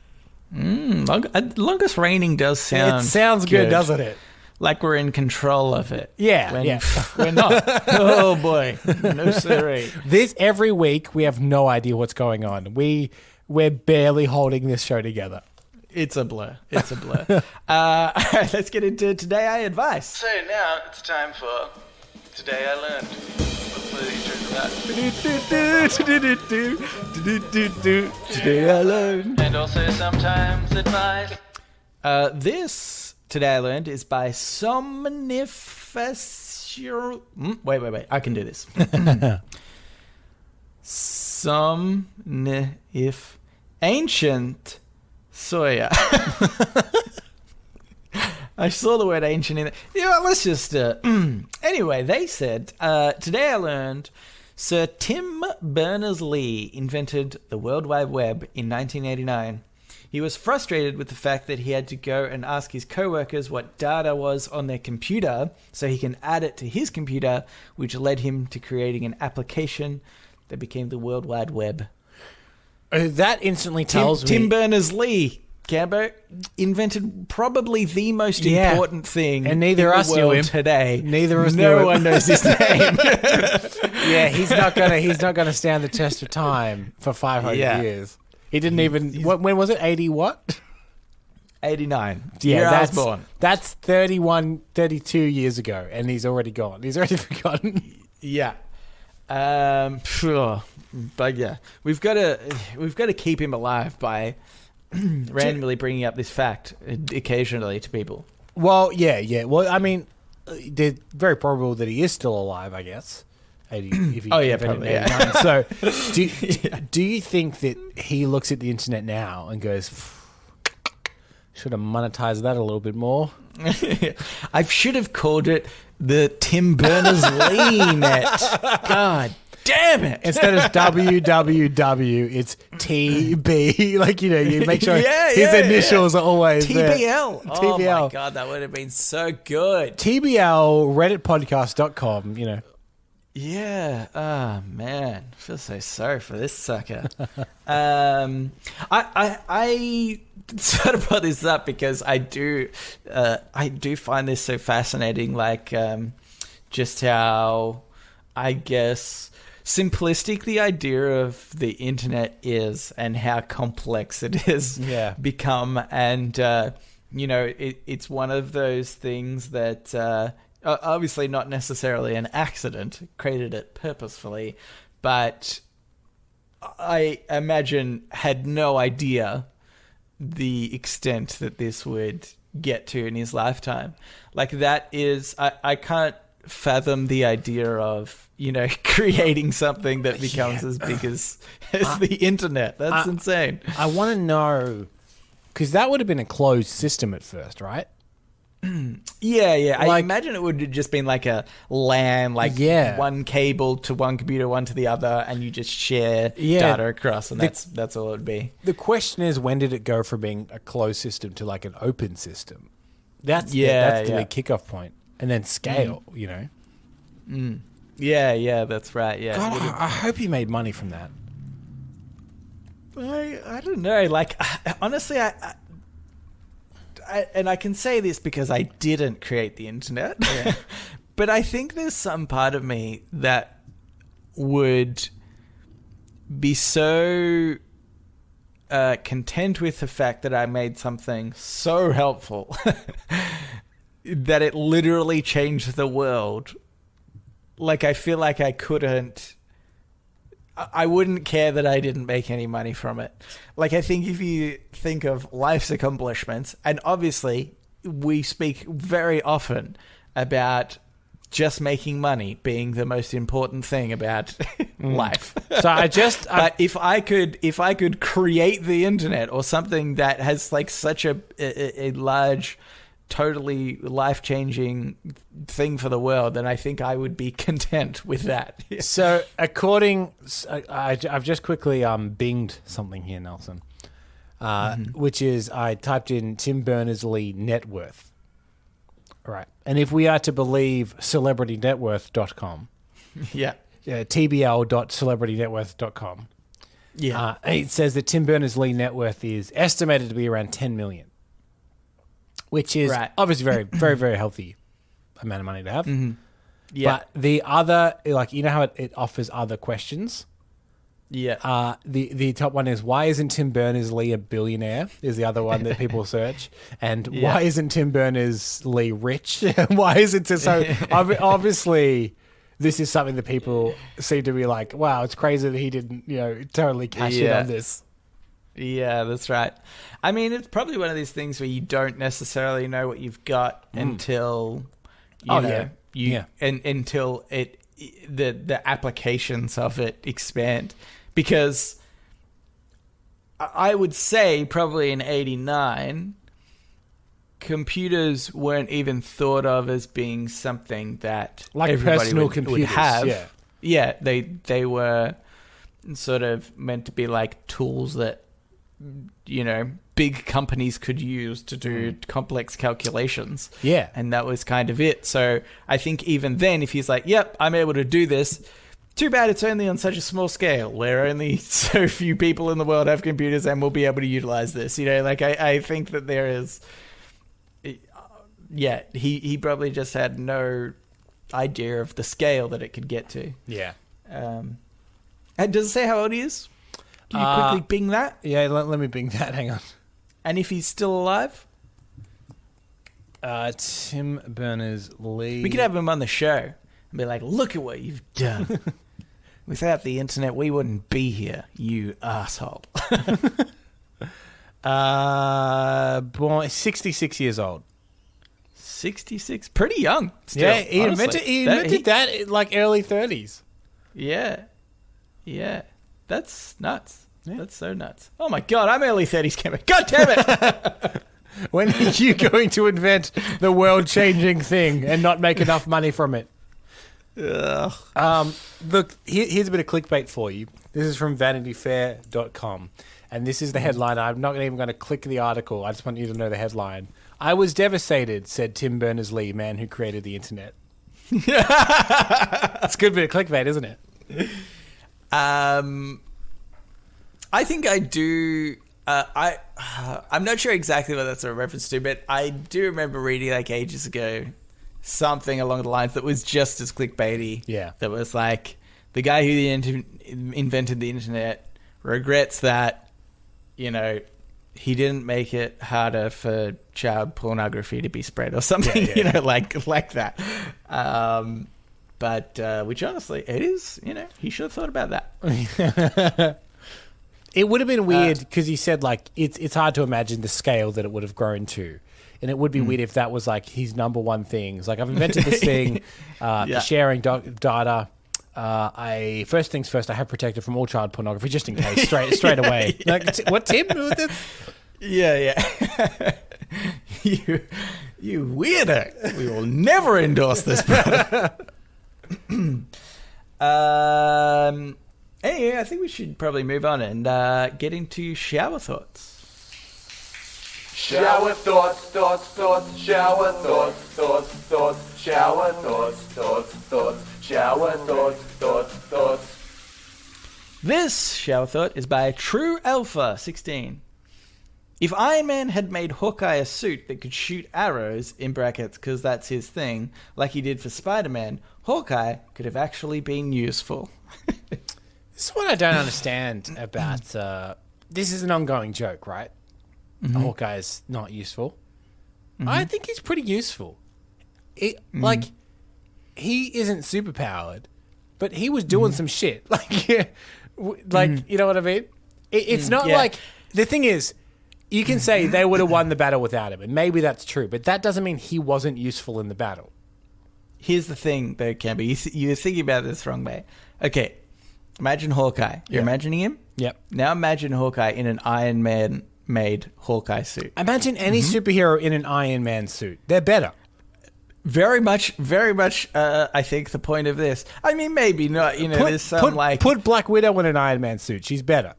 Longest reigning does sound. It sounds good, doesn't it? Like we're in control of it. Yeah, We're not. Oh boy, no siree. Every week we have no idea what's going on. We're barely holding this show together. It's a blur. It's a blur. Let's get into Today I Advice. So now it's time for Today I Learned. Today I Learned. And also sometimes advice. This Today I Learned is by Somniferous. Wait. I can do this. Ancient Sawyer. I saw the word ancient in there. Let's just... Anyway, they said, today I learned Sir Tim Berners-Lee invented the World Wide Web in 1989. He was frustrated with the fact that he had to go and ask his co-workers what data was on their computer so he can add it to his computer, which led him to creating an application that became the World Wide Web. That instantly tells me... Tim Berners-Lee, Cambo, invented probably the most important thing and neither in us the knew world him. today. Neither us knew No him. one knows his name. Yeah, he's not gonna stand the test of time for 500 years. He didn't even... When was it? 80 what? 89. Yeah, I was born. That's 32 years ago, and he's already gone. He's already forgotten. Yeah. But yeah, we've got to keep him alive by randomly bringing up this fact occasionally to people. Well, yeah. Well, I mean, they're very probable that he is still alive, I guess. 80, if he probably. 89. Yeah. So, do you think that he looks at the internet now and goes, should have monetized that a little bit more? I should have called it the Tim Berners-Lee net. God damn it. Instead of www, it's TB. Like, you make sure his initials are always TBL. there. Oh TBL. my God, that would have bbeen so good. TBL, readitpodcast.com, Yeah. Oh, man. I feel so sorry for this sucker. I sort of brought this up because I do find this so fascinating, like just how, I guess, simplistic the idea of the internet is and how complex it is become. And, it's one of those things that... obviously not necessarily an accident, created it purposefully, but I imagine had no idea the extent that this would get to in his lifetime. Like that is, I can't fathom the idea of, creating something that becomes as big as the internet. That's insane. I want to know, because that would have been a closed system at first, right? Yeah. I imagine it would have just been like a LAN, one cable to one computer, one to the other, and you just share data across, and that's all it would be. The question is, when did it go from being a closed system to like an open system? That's the big kickoff point, and then scale. Yeah, that's right. Yeah, God, I hope he made money from that. I don't know. Like, honestly, and I can say this because I didn't create the internet, but I think there's some part of me that would be so content with the fact that I made something so helpful that it literally changed the world. Like, I feel like I wouldn't care that I didn't make any money from it. Like, I think if you think of life's accomplishments, and obviously we speak very often about just making money being the most important thing about life. So but if I could create the internet or something that has like such a large, totally life-changing thing for the world, then I think I would be content with that. So I've just quickly binged something here, Nelson, which is I typed in Tim Berners-Lee net worth. Right. And if we are to believe celebritynetworth.com, tbl.celebritynetworth.com, it says that Tim Berners-Lee net worth is estimated to be around 10 million. Which is obviously very, very, very healthy amount of money to have. Mm-hmm. Yeah. But the other, like, how it offers other questions? Yeah. The top one is, why isn't Tim Berners-Lee a billionaire? Is the other one that people search. And why isn't Tim Berners-Lee rich? Why isn't it so? Obviously, this is something that people seem to be like, wow, it's crazy that he didn't, totally cash in on this. Yeah, that's right. I mean, it's probably one of these things where you don't necessarily know what you've got until until the applications of it expand. Because I would say probably in 89, computers weren't even thought of as being something that like everybody personal would have. Yeah. Yeah, they were sort of meant to be like tools that, big companies could use to do complex calculations. Yeah. And that was kind of it. So I think even then, if he's like, yep, I'm able to do this, too bad it's only on such a small scale where only so few people in the world have computers and will be able to utilize this. I think that there is... Yeah, he probably just had no idea of the scale that it could get to. Yeah. And does it say how old he is? Can you quickly bing that? Yeah, let me bing that. Hang on. And if he's still alive? Tim Berners-Lee. We could have him on the show and be like, look at what you've done. Without the internet, we wouldn't be here, you asshole. Born 66 years old. 66? Pretty young still, yeah, he invented that in like early 30s. Yeah. Yeah. That's nuts. Yeah. That's so nuts. Oh my God, I'm early 30s, Cameron. God damn it! When are you going to invent the world-changing thing and not make enough money from it? Look, here's a bit of clickbait for you. This is from vanityfair.com. And this is the headline. I'm not even going to click the article. I just want you to know the headline. I was devastated, said Tim Berners-Lee, man who created the internet. It's a good bit of clickbait, isn't it? I think I do. I'm not sure exactly what that's a reference to, but I do remember reading like ages ago something along the lines that was just as clickbaity. Yeah. That was like, the guy who invented the internet regrets that, he didn't make it harder for child pornography to be spread or something, like that. But which honestly, it is, he should have thought about that. It would have been weird because he said like it's hard to imagine the scale that it would have grown to. And it would be weird if that was like his number one thing. It's like, I've invented this thing for sharing data. First things first, I have protected from all child pornography just in case, straight away. Yeah. Like, what, Tim? Yeah. You weirdo. We will never endorse this product. Anyway, I think we should probably move on and get into shower thoughts. Shower thoughts, shower thoughts, shower thoughts, shower thoughts. This shower thought is by True Alpha 16. If Iron Man had made Hawkeye a suit that could shoot arrows, in brackets, because that's his thing, like he did for Spider-Man, Hawkeye could have actually been useful. This is what I don't understand about... this is an ongoing joke, right? Mm-hmm. Hawkeye is not useful. Mm-hmm. I think he's pretty useful. Like, he isn't superpowered, but he was doing some shit. Like, you know what I mean? It's not like... The thing is, you can say they would have won the battle without him, and maybe that's true, but that doesn't mean he wasn't useful in the battle. Here's the thing, though, Camby. You're thinking about this wrong, mate. Okay, imagine Hawkeye. You're imagining him? Yep. Now imagine Hawkeye in an Iron Man-made Hawkeye suit. Imagine any superhero in an Iron Man suit. They're better. Very much, I think, the point of this. I mean, maybe not, there's some Put Black Widow in an Iron Man suit. She's better.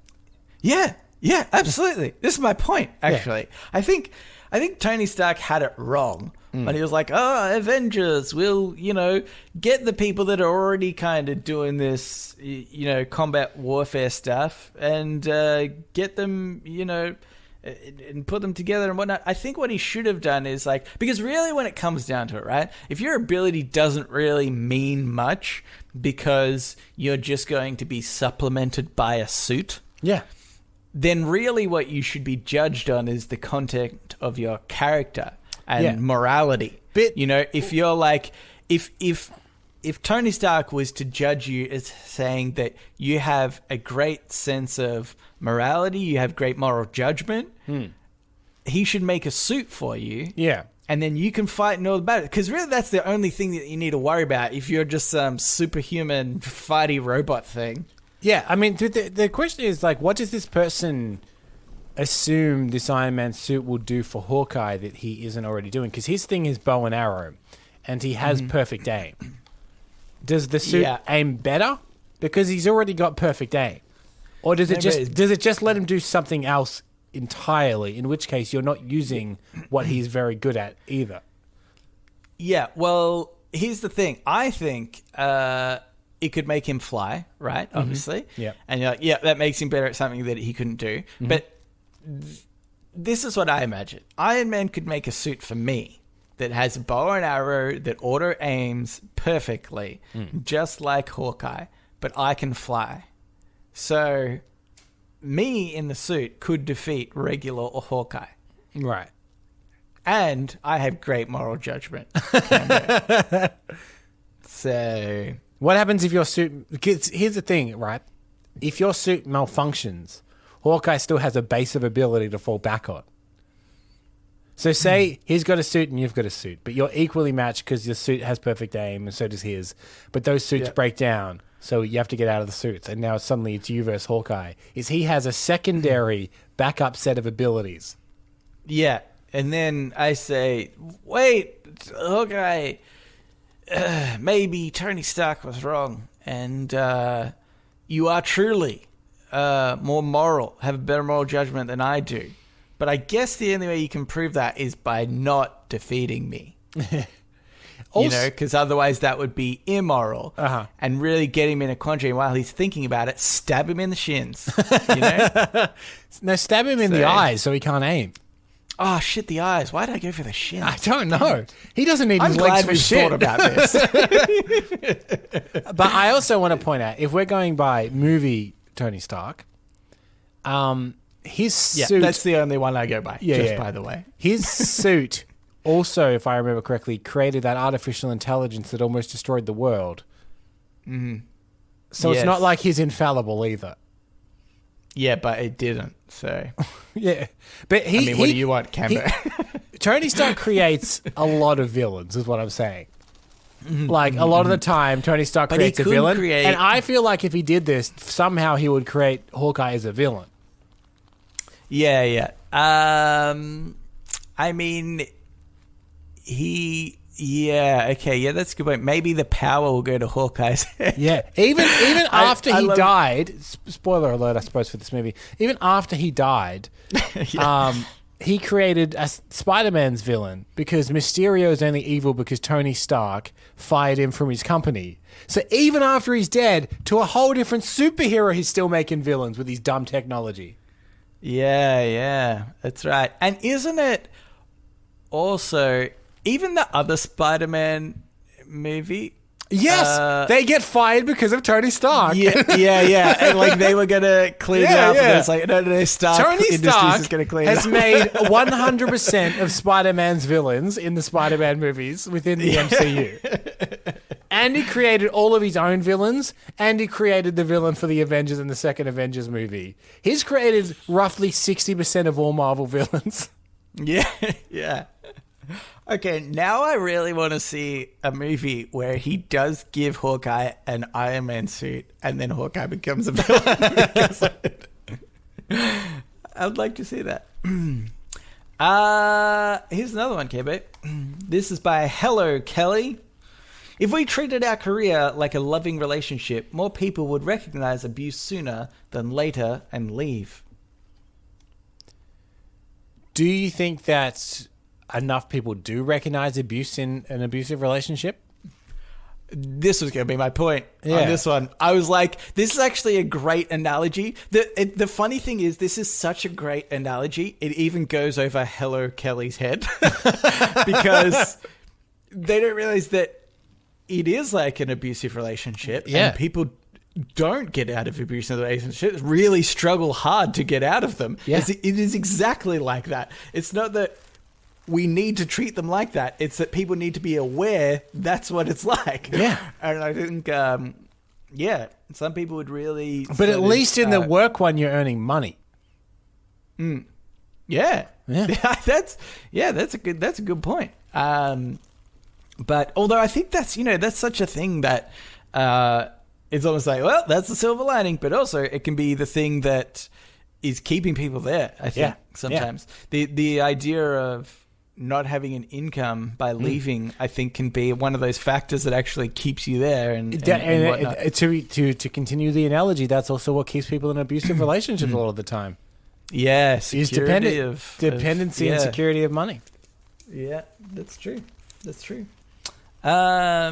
Yeah, absolutely. This is my point, actually. Yeah. I think Tony Stark had it wrong. And he was like, Avengers, we'll, get the people that are already kind of doing this, combat warfare stuff and get them, and put them together and whatnot. I think what he should have done is like, because really when it comes down to it, right? If your ability doesn't really mean much because you're just going to be supplemented by a suit, Yeah. then really what you should be judged on is the content of your character and morality. You know, if you're like, if Tony Stark was to judge you as saying that you have a great sense of morality, you have great moral judgment, he should make a suit for you. Yeah. And then you can fight and all about it. Because really that's the only thing that you need to worry about if you're just some superhuman fighty robot thing. Yeah, I mean, the question is, like, what does this person assume this Iron Man suit will do for Hawkeye that he isn't already doing? Because his thing is bow and arrow, and he has perfect aim. Does the suit aim better? Because he's already got perfect aim. Or does it just let him do something else entirely, in which case you're not using what he's very good at either? Yeah, well, here's the thing. I think it could make him fly, right? Obviously. Yeah. And you're like, yeah, that makes him better at something that he couldn't do. But this is what I imagine. Iron Man could make a suit for me that has a bow and arrow that auto aims perfectly, just like Hawkeye, but I can fly. So me in the suit could defeat regular or Hawkeye. Right. And I have great moral judgment. So what happens if your suit... Here's the thing, right? If your suit malfunctions, Hawkeye still has a base of ability to fall back on. So say he's got a suit and you've got a suit, but you're equally matched because your suit has perfect aim and so does his. But those suits break down, so you have to get out of the suits. And now suddenly it's you versus Hawkeye. He has a secondary backup set of abilities. Yeah. And then I say, wait, Hawkeye, maybe Tony Stark was wrong. And you are truly more moral, have a better moral judgment than I do. But I guess the only way you can prove that is by not defeating me. You know, because otherwise that would be immoral. And really get him in a quandary. And while he's thinking about it, stab him in the shins. You know? No, stab him in the eyes so he can't aim. Oh, shit, the eyes. Why did I go for the shins? I don't know. He doesn't need his legs for shit. I'm glad we thought about this. But I also want to point out, if we're going by movie Tony Stark, his suit... that's the only one I go by, by the way. His suit also, if I remember correctly, created that artificial intelligence that almost destroyed the world. So it's not like he's infallible either. Yeah, but it didn't, so... Yeah. But what do you want, Camber? Tony Stark creates a lot of villains, is what I'm saying. Like, a lot of the time, Tony Stark creates a villain. And I feel like if he did this, somehow he would create Hawkeye as a villain. Yeah. I mean, okay, that's a good point. Maybe the power will go to Hawkeye's head. Yeah, even after he died, spoiler alert, I suppose, for this movie, even after he died, he created a Spider-Man's villain because Mysterio is only evil because Tony Stark fired him from his company. So even after he's dead, to a whole different superhero, he's still making villains with his dumb technology. Yeah, that's right. And isn't it also... Even the other Spider-Man movie... Yes! They get fired because of Tony Stark. Yeah. And like they were going to clean it up. And it's like, no, Stark Industries is going to clean it up. has made 100% of Spider-Man's villains in the Spider-Man movies within the MCU. And he created all of his own villains, and he created the villain for the Avengers in the second Avengers movie. He's created roughly 60% of all Marvel villains. Yeah. Okay, now I really want to see a movie where he does give Hawkeye an Iron Man suit and then Hawkeye becomes a villain. I'd like to see that. Here's another one, KB. This is by Hello Kelly. If we treated our career like a loving relationship, more people would recognize abuse sooner than later and leave. Do you think that enough people do recognize abuse in an abusive relationship? this was going to be my point Yeah. on this one. I was like, this is actually a great analogy. The funny thing is, this is such a great analogy. It even goes over Hello Kelly's head because they don't realize that it is like an abusive relationship. Yeah. And people don't get out of abusive relationships, really struggle hard to get out of them. Yeah. It is exactly like that. It's not that we need to treat them like that. It's that people need to be aware that's what it's like. Yeah. And I think, some people would really... But at least in the work one, you're earning money. Yeah. Yeah. That's a good point. But although I think that's such a thing that it's almost like, well, that's the silver lining, but also it can be the thing that is keeping people there, I think, sometimes. The idea of not having an income by leaving, I think, can be one of those factors that actually keeps you there and whatnot. To continue the analogy, that's also what keeps people in abusive relationships a lot of the time. Yeah, Is dependency and security of money. Yeah, that's true. That's true. I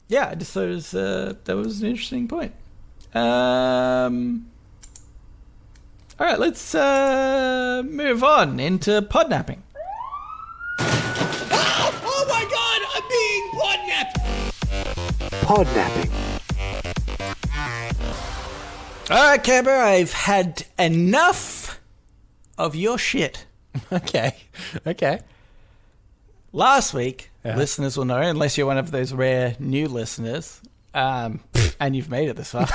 just thought that was an interesting point. All right, let's move on into podnapping. Oh my God, I'm being podnapped! Podnapping. All right, Camber, I've had enough of your shit. Okay. Last week, listeners will know, unless you're one of those rare new listeners, and you've made it this far,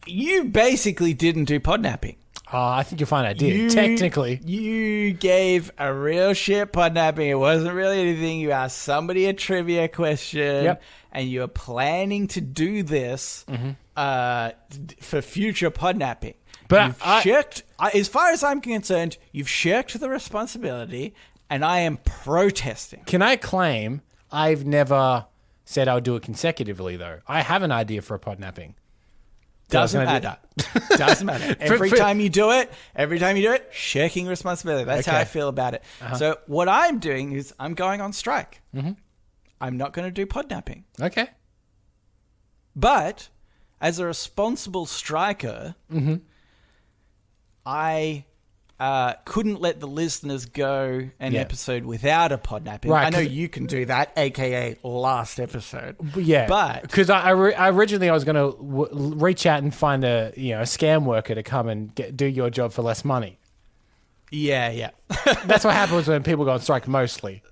you basically didn't do podnapping. I think you'll find I did. Technically. You gave a real shit podnapping. It wasn't really anything. You asked somebody a trivia question, and you were planning to do this for future podnapping. But you've shirked, as far as I'm concerned, you've shirked the responsibility, and I am protesting. Can I claim I've never said I'll do it consecutively, though? I have an idea for a podnapping. Doesn't matter. Doesn't matter. Every time you do it, shirking responsibility. That's how I feel about it. So what I'm doing is I'm going on strike. I'm not going to do podnapping. Okay. But as a responsible striker, I couldn't let the listeners go an episode without a podnapping. Right, I know you can do that, aka last episode. Yeah, but because I originally I was going to reach out and find a scam worker to come and do your job for less money. Yeah. That's what happens when people go on strike mostly.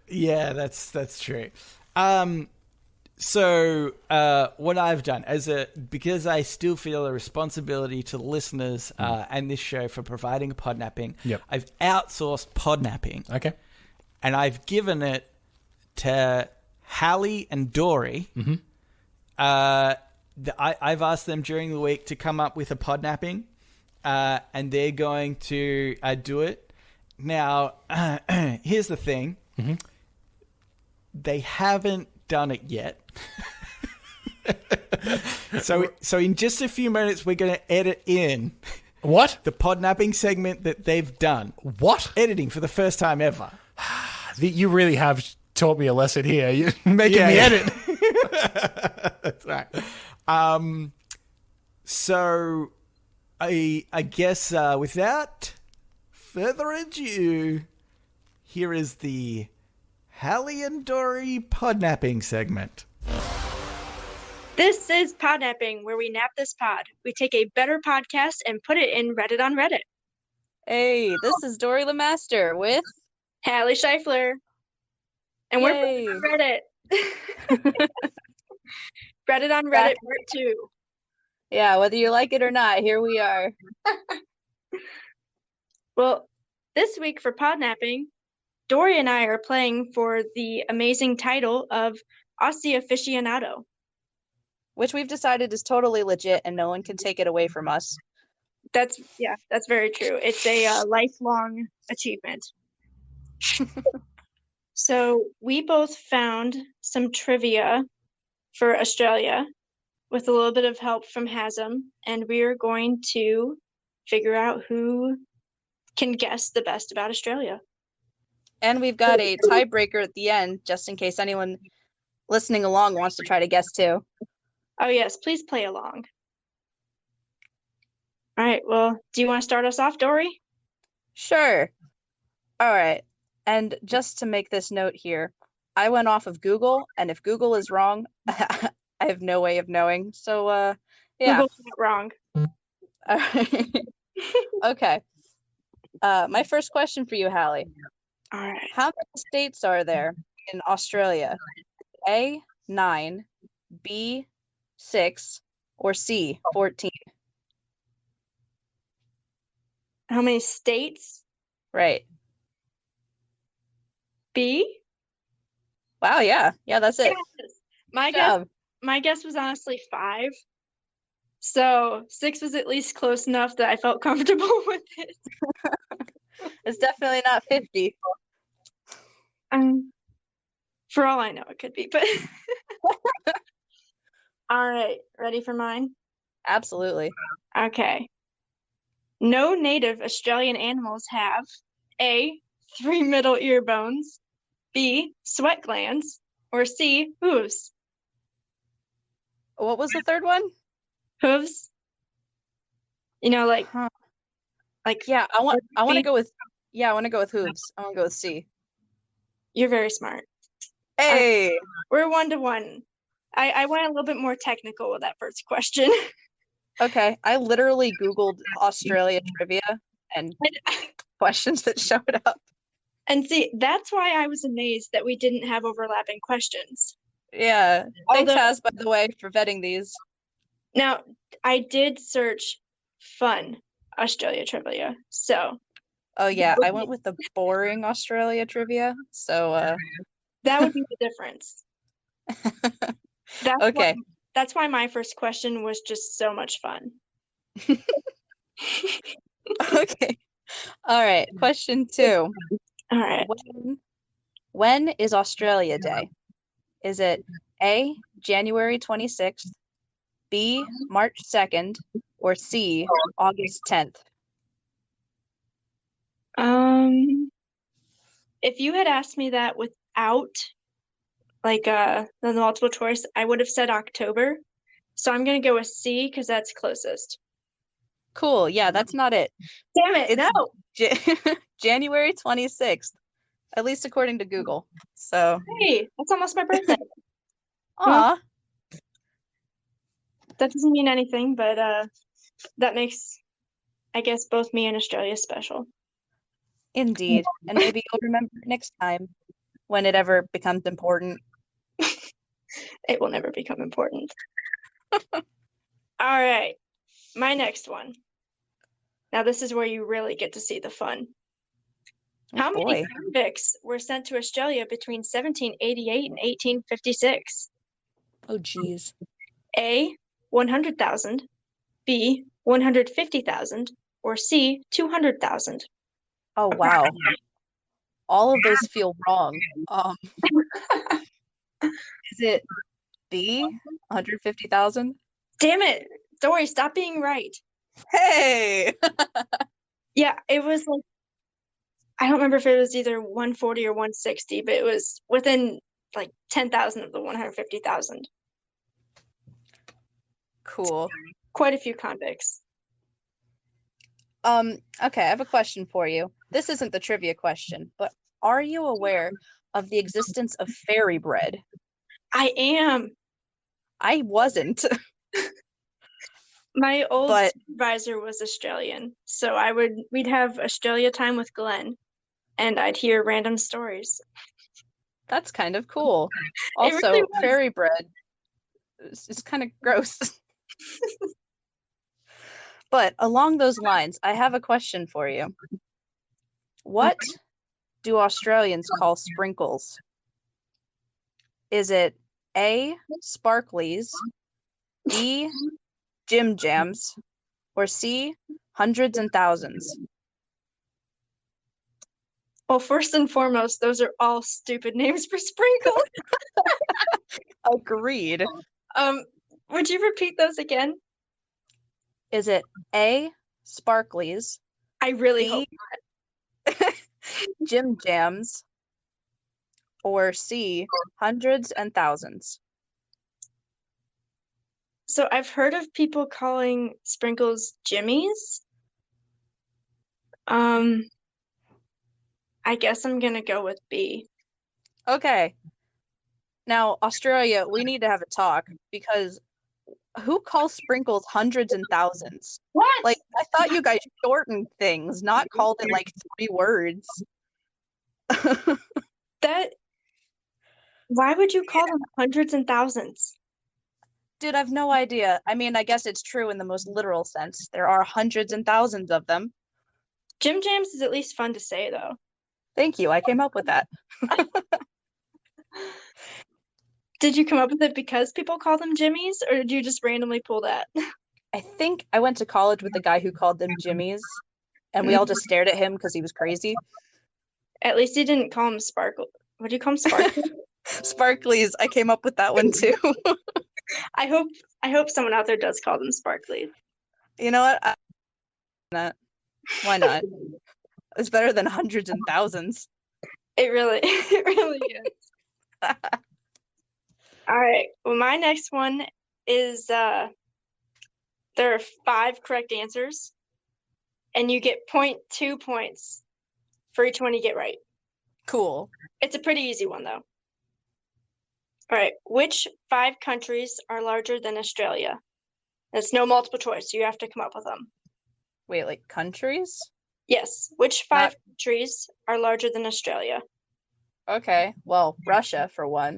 Yeah, that's true. So what I've done because I still feel a responsibility to the listeners and this show for providing a podnapping, I've outsourced podnapping. Okay. And I've given it to Hallie and Dory. I've asked them during the week to come up with a podnapping, and they're going to do it. Now, here's the thing. They haven't done it yet. So in just a few minutes, we're going to edit in the podnapping segment that they've done. What? Editing for the first time ever. You really have taught me a lesson here. You're making me edit. That's right. So I guess without further ado, here is the Hallie and Dory podnapping segment. This is Podnapping, where we nap this pod. We take a better podcast and put it in Reddit on Reddit. Hey, this is Dory LeMaster with Hallie Scheifler. And we're putting it on Reddit. Reddit on Reddit part 2. Yeah, whether you like it or not, here we are. Well, this week for Podnapping, Dory and I are playing for the amazing title of Aussie Aficionado. Which we've decided is totally legit and no one can take it away from us. That's very true. It's a lifelong achievement. So we both found some trivia for Australia with a little bit of help from Hasm, and we are going to figure out who can guess the best about Australia. And we've got a tiebreaker at the end, just in case anyone listening along wants to try to guess too. Oh, yes, please play along. All right, well, do you want to start us off, Dory? Sure. All right. And just to make this note here, I went off of Google, and if Google is wrong, I have no way of knowing. So, yeah. Google's not wrong. All right. Okay. My first question for you, Hallie. All right. How many states are there in Australia? A, 9, B, 6, or C, 14? How many states? Right. B? Wow, yeah. Yeah, that's it. Yes. My Good guess job. my guess was honestly 5. So 6 was at least close enough that I felt comfortable with it. It's definitely not 50. For all I know, it could be, but all right, ready for mine? Absolutely. Okay. No native Australian animals have A, 3 middle ear bones, B, sweat glands, or C, hooves. What was the third one? Hooves? You know, like Huh. like Yeah, I want to feet. go with I want to go with hooves. I want to go with C. You're very smart. Hey. We're 1-1. I went a little bit more technical with that first question. Okay, I literally Googled Australia trivia and questions that showed up. And see, that's why I was amazed that we didn't have overlapping questions. Yeah. Thanks, Although, Haz, by the way, for vetting these. now, I did search fun Australia trivia, so Oh yeah, I went with the boring Australia trivia. So that would be the difference. That's okay. that's why my first question was just so much fun. Okay. All right. Question 2. All right. When is Australia Day? Is it A, January 26th, B, March 2nd, or C, August 10th? If you had asked me that without like the multiple choice, I would have said October. So I'm gonna go with C because that's closest. Cool. Yeah, that's not it. Damn it, It's no. January 26th, at least according to Google. So, Hey, that's almost my birthday. aw, That doesn't mean anything, but that makes, I guess, both me and Australia special. indeed. And maybe you'll remember it next time when it ever becomes important. It will never become important. All right, my next one. Now this is where you really get to see the fun. How many convicts were sent to Australia between 1788 and 1856? Oh, geez. A, 100,000, B, 150,000, or C, 200,000? Oh, wow. All of those feel wrong. Is it B, 150,000? Damn it, Dory, stop being right. Hey! Yeah, it was like, I don't remember if it was either 140 or 160, but it was within like 10,000 of the 150,000. Cool. Quite a few convicts. Okay, I have a question for you. This isn't the trivia question, but are you aware of the existence of fairy bread? I am. I wasn't. My old supervisor was Australian, so we'd have Australia time with Glenn, and I'd hear random stories. That's kind of cool. Also, really fairy bread is kind of gross. But along those lines, I have a question for you. What do Australians call sprinkles? Is it A, sparklies, B, Jim Jams, or C, hundreds and thousands? Well, first and foremost, those are all stupid names for sprinkles. Agreed. Would you repeat those again? Is it A, sparklies, I really B, hope not. Jim Jams, or C, hundreds and thousands? So I've heard of people calling sprinkles jimmies. I guess I'm gonna go with B. Okay. Now, Australia, we need to have a talk because who calls sprinkles hundreds and thousands? What? Like, I thought you guys shortened things, not called it like 3 words. That, why would you call them hundreds and thousands? Dude, I've no idea. I mean, I guess it's true in the most literal sense. There are hundreds and thousands of them. Jim Jams is at least fun to say, though. Thank you. I came up with that. Did you come up with it because people call them jimmies, or did you just randomly pull that? I think I went to college with a guy who called them jimmies, and we all just stared at him because he was crazy. At least you didn't call them sparkle. What do you call them, sparkle? Sparklies. I came up with that one too. I hope someone out there does call them sparklies. You know what? Why not? It's better than hundreds and thousands. It really is. All right. Well, my next one is there are 5 correct answers, and you get 0.2 points for each one you get right. Cool. It's a pretty easy one, though. All right. Which 5 countries are larger than Australia? It's no multiple choice. So you have to come up with them. Wait, like countries? Yes. Which 5 countries are larger than Australia? Okay. Well, Russia for one.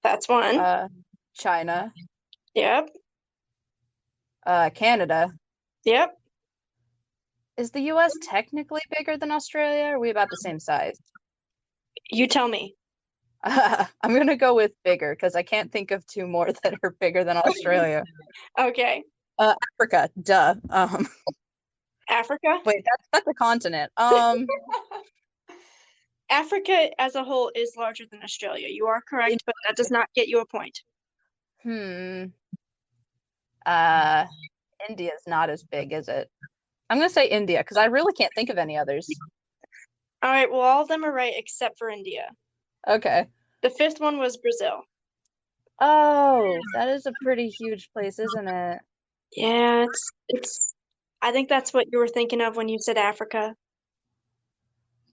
That's one. China. Yep. Canada. Yep. Is the US technically bigger than Australia? Or are we about the same size? You tell me. I'm gonna go with bigger because I can't think of 2 more that are bigger than Australia. Okay. Africa, duh. Africa? Wait, that's a continent. Africa as a whole is larger than Australia. You are correct, but that does not get you a point. India's not as big, is it? I'm gonna say India because I really can't think of any others. All right, well, all of them are right except for India. Okay. The 5th one was Brazil. Oh, that is a pretty huge place, isn't it? Yeah, it's I think that's what you were thinking of when you said Africa.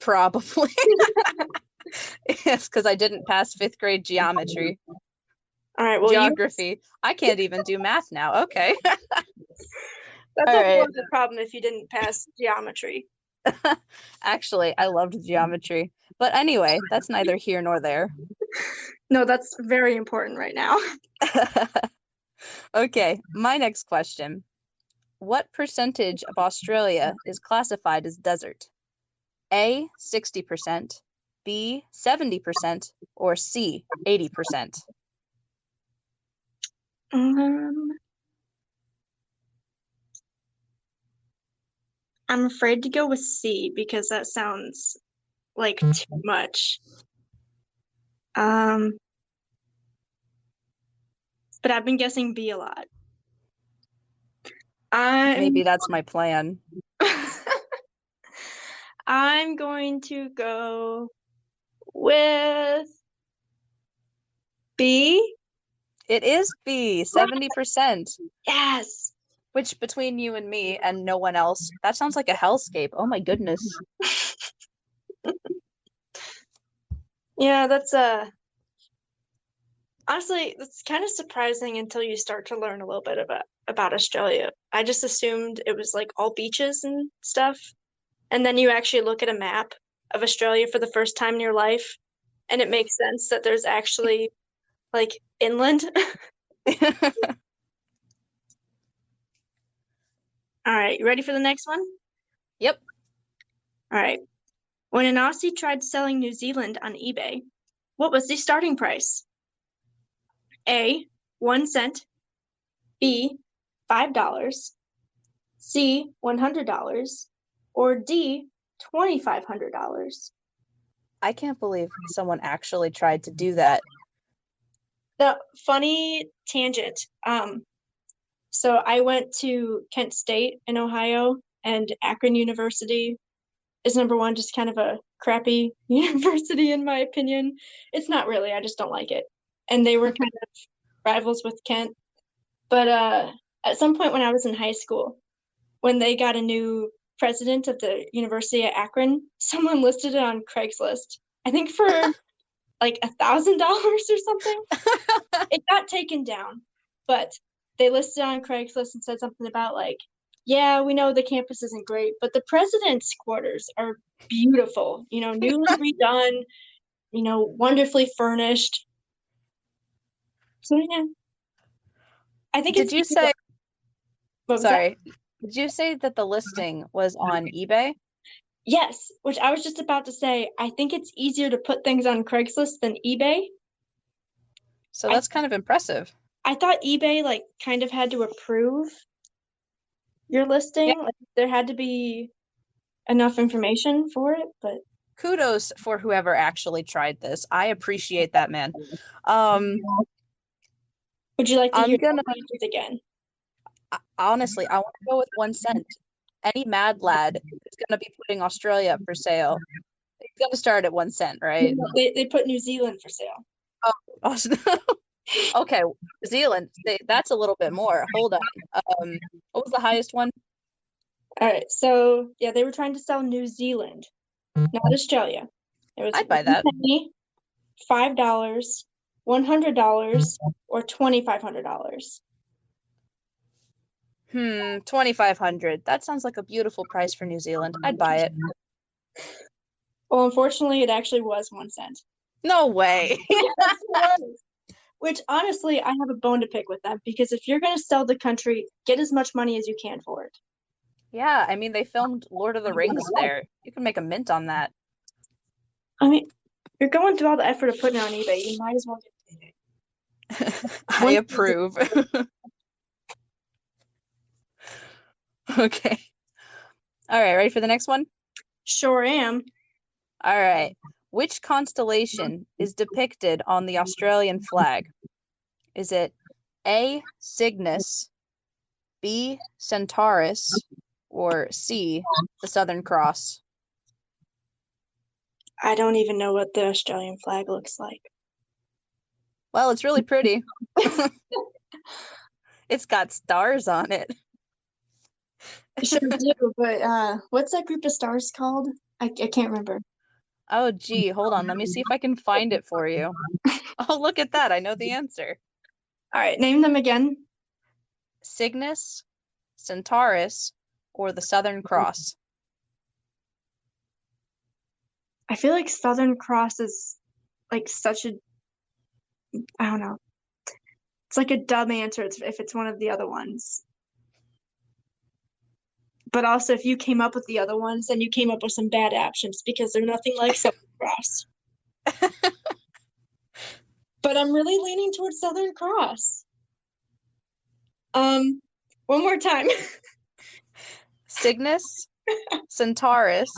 Probably. Yes, because I didn't pass 5th grade geometry. All right, well, Geography. I can't even do math now. Okay. That's All a right. problem if you didn't pass geometry. Actually, I loved geometry. But anyway, that's neither here nor there. No, that's very important right now. Okay, my next question. What percentage of Australia is classified as desert? A, 60%, B, 70%, or C, 80%? I'm afraid to go with C because that sounds like too much. But I've been guessing B a lot. Maybe that's my plan. I'm going to go with B. It is B, 70%. Yes. Which between you and me and no one else, that sounds like a hellscape. Oh my goodness. Yeah, that's honestly, that's kind of surprising until you start to learn a little bit about Australia. I just assumed it was like all beaches and stuff. And then you actually look at a map of Australia for the first time in your life, and it makes sense that there's actually like inland. All right, you ready for the next one? Yep. All right. When an Aussie tried selling New Zealand on eBay, what was the starting price? A, 1 cent, B, $5, C, $100, or D, $2,500. I can't believe someone actually tried to do that. The funny tangent. So I went to Kent State in Ohio and Akron University is number one just kind of a crappy university in my opinion. It's not really, I just don't like it. And they were kind of rivals with Kent. But at some point when I was in high school, when they got a new president of the University of Akron, someone listed it on Craigslist. I think for like $1,000 or something. It got taken down, but they listed on Craigslist and said something about like, yeah, we know the campus isn't great, but the president's quarters are beautiful, newly redone, wonderfully furnished. So yeah, I think Did you say, what was that? sorry, did you say that the listing was on eBay? Yes, which I was just about to say. I think it's easier to put things on Craigslist than eBay. So that's kind of impressive. I thought eBay like kind of had to approve your listing. Yeah. Like, there had to be enough information for it, but Kudos for whoever actually tried this. I appreciate that, man. would you like to I'm hear gonna- the answers again? Honestly, I want to go with 1 cent. Any mad lad is gonna be putting Australia up for sale. It's gonna start at 1 cent, right? They put New Zealand for sale. Okay, New Zealand. That's a little bit more. Hold on. What was the highest one? All right, so yeah, they were trying to sell New Zealand, not Australia. It was I'd buy that. $5, $100, or $2,500. 2,500. That sounds like a beautiful price for New Zealand. I'd buy it. Well, unfortunately, it actually was 1 cent. No way. Yes, it was. Which honestly, I have a bone to pick with them because if you're going to sell the country, get as much money as you can for it. Yeah, I mean, they filmed Lord of the Rings there. You can make a mint on that. I mean, you're going through all the effort of putting it on eBay. You might as well get it. I approve. Okay. All right, ready for the next one? Sure am. All right. Which constellation is depicted on the Australian flag? Is it A, Cygnus, B, Centaurus, or C, the Southern Cross? I don't even know what the Australian flag looks like. Well, it's really pretty. It's got stars on it. I sure do, but what's that group of stars called? I can't remember. Oh, gee, hold on. Let me see if I can find it for you. Oh, look at that. I know the answer. All right, name them again. Cygnus, Centaurus, or the Southern Cross? I feel like Southern Cross is like such a, I don't know. It's like a dumb answer if it's one of the other ones. But also, if you came up with the other ones, then you came up with some bad options because they're nothing like Southern Cross. But I'm really leaning towards Southern Cross. One more time. Cygnus, Centaurus,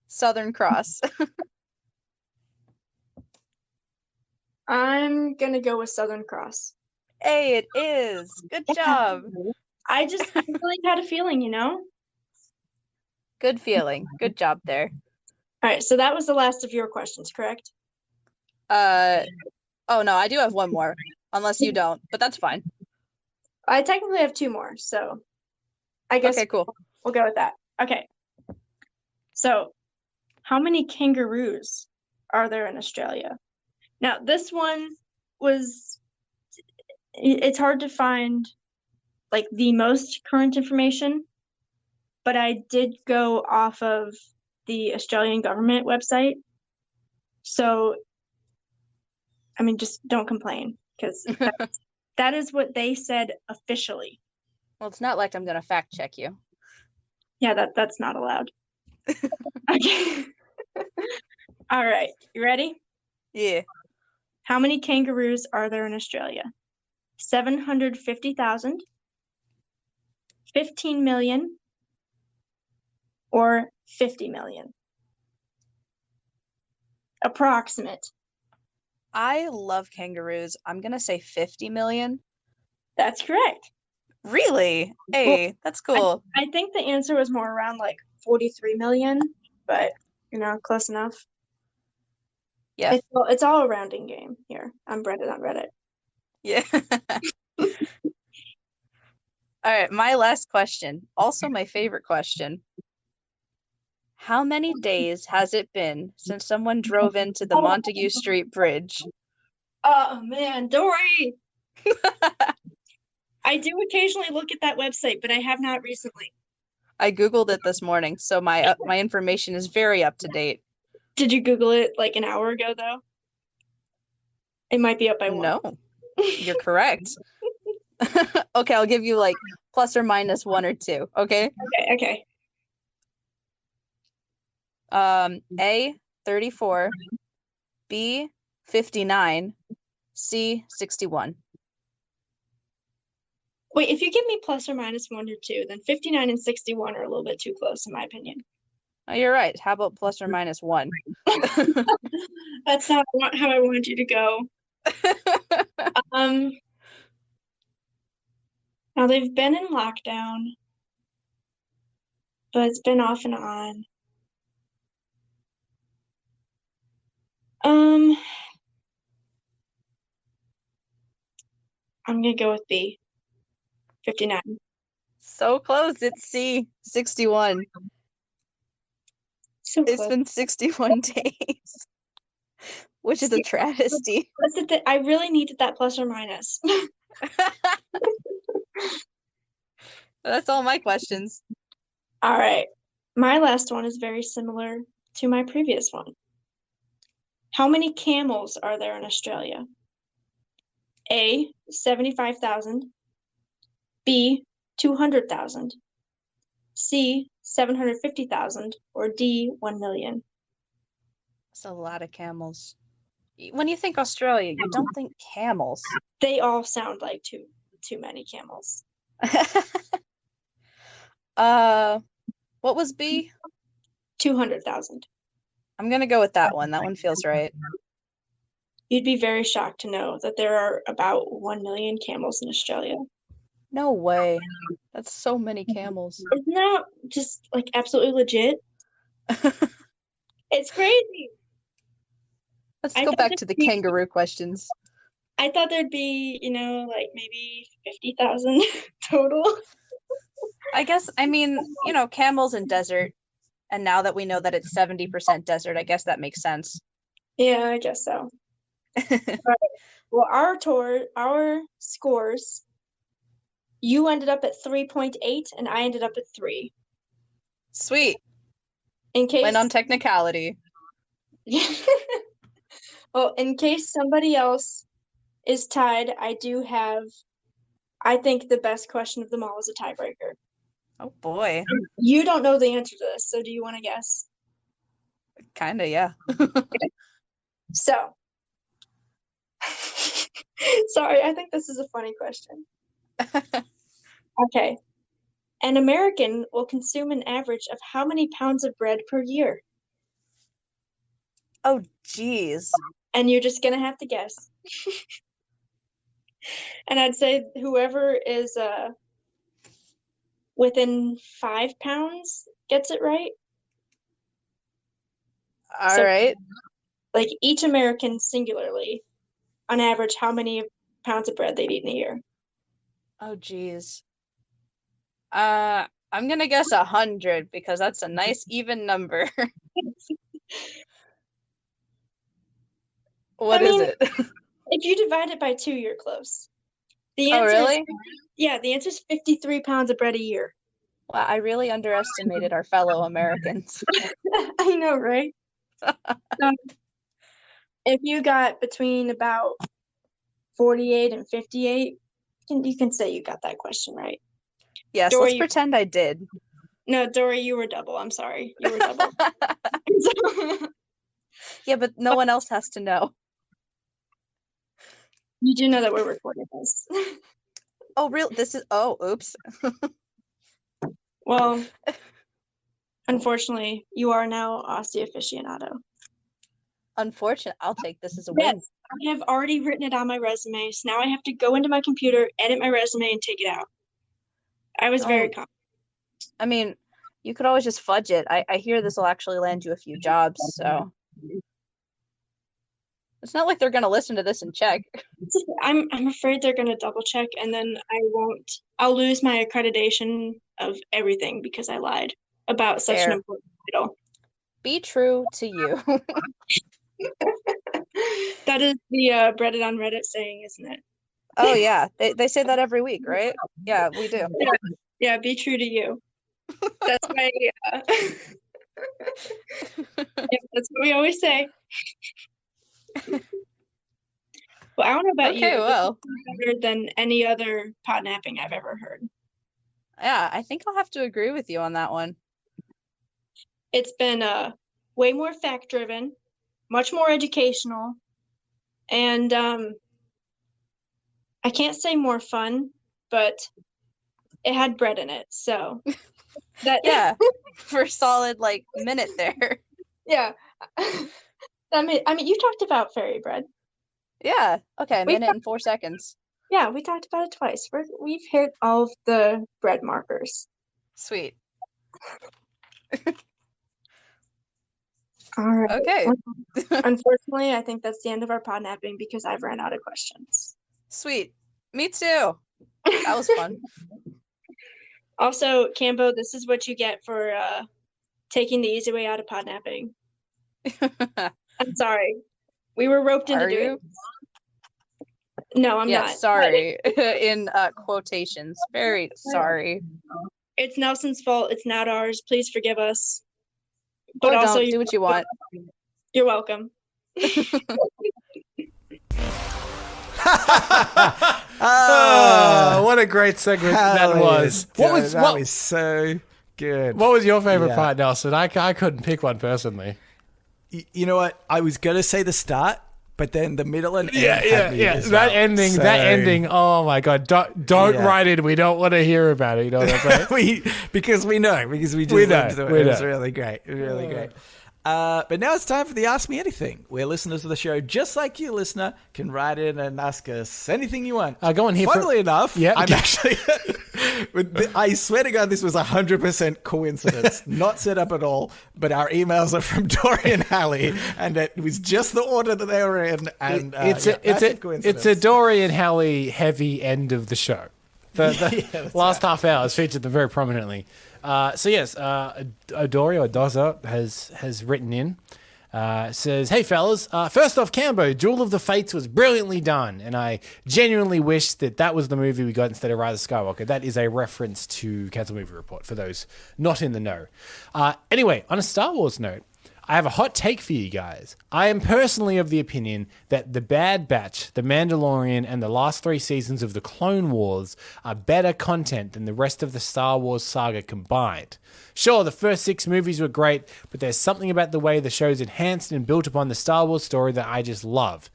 Southern Cross. I'm gonna go with Southern Cross. Hey, it is. Good job. I really had a feeling, Good feeling. Good job there. All right, so that was the last of your questions, correct? Oh no, I do have one more. Unless you don't, but that's fine. I technically have two more, so I guess Okay, cool. we'll go with that. Okay. So, how many kangaroos are there in Australia? Now, this one it's hard to find like the most current information, but I did go off of the Australian government website. So, I mean, just don't complain because that is what they said officially. Well, it's not like I'm gonna fact check you. Yeah, that's not allowed. Okay. All right, you ready? Yeah. How many kangaroos are there in Australia? 750,000, 15 million, or 50 million? Approximate. I love kangaroos. I'm gonna say 50 million. That's correct. Really? Hey, that's cool. I think the answer was more around like 43 million, but close enough. Yeah. It's all a rounding game here. I'm Reddit on Reddit. Yeah. All right, my last question, also my favorite question. How many days has it been since someone drove into the Montague Street Bridge? Oh man, Dory! I do occasionally look at that website, but I have not recently. I Googled it this morning, so my information is very up to date. Did you Google it like an hour ago, though? It might be up by one. No, you're correct. Okay, I'll give you like plus or minus 1 or 2, okay? Okay. A, 34, B, 59, C, 61. Wait, if you give me plus or minus 1 or 2, then 59 and 61 are a little bit too close, in my opinion. Oh, you're right. How about plus or minus 1? That's not how I wanted you to go. Now they've been in lockdown, but it's been off and on. I'm gonna go with B. 59. So close. It's C, 61. So It's close. been 61 days, which is a travesty. I really needed that plus or minus. That's all my questions. All right. My last one is very similar to my previous one. How many camels are there in Australia? A, 75,000. B, 200,000. C, 750,000. Or D, 1 million. That's a lot of camels. When you think Australia, you don't think camels. They all sound like too many camels. What was B? 200,000. I'm gonna go with that one. That one feels right. You'd be very shocked to know that there are about 1 million camels in Australia. No way. That's so many camels. Isn't that just like absolutely legit? It's crazy. Let's go back to the kangaroo questions. I thought there'd be, like maybe 50,000 total. I guess, camels in desert. And now that we know that it's 70% desert, I guess that makes sense. Yeah, I guess so. Right. Well, our scores, you ended up at 3.8 and I ended up at 3. Sweet. In case Went on technicality. Well, in case somebody else is tied, I think the best question of them all is a tiebreaker. Oh boy. You don't know the answer to this, so do you want to guess? Kinda, yeah. So, sorry, I think this is a funny question. Okay. An American will consume an average of how many pounds of bread per year? Oh, geez. And you're just gonna have to guess. And I'd say whoever is within 5 pounds gets it right. All right. Like each American singularly, on average, how many pounds of bread they'd eat in a year? Oh, geez. I'm gonna guess 100 because that's a nice even number. What is it? If you divide it by 2, you're close. The Oh, answer really? the answer is 53 pounds of bread a year. Wow, I really underestimated our fellow Americans. I know, right? If you got between about 48 and 58, you can say you got that question right. Yes, Dory, let's pretend I did. No, Dory, you were double. I'm sorry. You were double. Yeah, but no one else has to know. You do know that we're recording this. Oh, real? Oops. Well, unfortunately, you are now Aussie aficionado. Unfortunate. I'll take this as a win. Yes, I have already written it on my resume, so now I have to go into my computer, edit my resume, and take it out. I was very confident. I mean, You could always just fudge it. I hear this will actually land you a few jobs, so it's not like they're gonna listen to this and check. I'm afraid they're gonna double check, and then I'll lose my accreditation of everything because I lied about such an Fair. important title. Be true to you. That is the Reddit on Reddit saying, isn't it? Oh yeah, they say that every week, right? Yeah, we do. Yeah, be true to you. That's my yeah, that's what we always say. Well, I don't know about you. Okay, well. This is better than any other podnapping I've ever heard. Yeah, I think I'll have to agree with you on that one. It's been way more fact driven, much more educational, and I can't say more fun, but it had bread in it, so that Yeah, for a solid like minute there. yeah. I mean, you talked about fairy bread. Yeah. Okay, a Wait, minute and 4 seconds. Yeah, we talked about it twice. We've hit all of the bread markers. Sweet. All right. Okay. Unfortunately, I think that's the end of our podnapping because I've ran out of questions. Sweet. Me too. That was fun. Also, Cambo, this is what you get for taking the easy way out of podnapping. I'm sorry. We were roped into Are doing you? it. No, I'm Yeah, not. sorry. In quotations. Very sorry. It's Nelson's fault. It's not ours. Please forgive us. But Or also, don't do what you want. You're welcome. What a great segment that was. That was so good. What was your favorite Yeah. part, Nelson? I couldn't pick one personally. You know what? I was going to say the start, but then the middle and end had me as That well. ending. Oh my god! Don't Yeah. write it. We don't want to hear about it. You know what I'm saying? because we just We lived know, through we it. It was know. really great. Really great. But now it's time for the Ask Me Anything, where listeners of the show, just like you, listener, can write in and ask us anything you want. Go on here. Funnily enough, Yeah. I'm actually... I swear to God, this was 100% coincidence, not set up at all, but our emails are from Dory and Hallie, and it was just the order that they were in, and it's a Dory and Hallie heavy end of the show. The last half hour has featured them very prominently. So yes, Dory or Doza has written in. Says, hey fellas, first off, Cambo, Duel of the Fates was brilliantly done, and I genuinely wish that was the movie we got instead of Rise of Skywalker. That is a reference to Cancel Movie Report, for those not in the know. Anyway, on a Star Wars note, I have a hot take for you guys. I am personally of the opinion that The Bad Batch, The Mandalorian, and the last 3 seasons of The Clone Wars are better content than the rest of the Star Wars saga combined. Sure, the first 6 movies were great, but there's something about the way the show's enhanced and built upon the Star Wars story that I just love.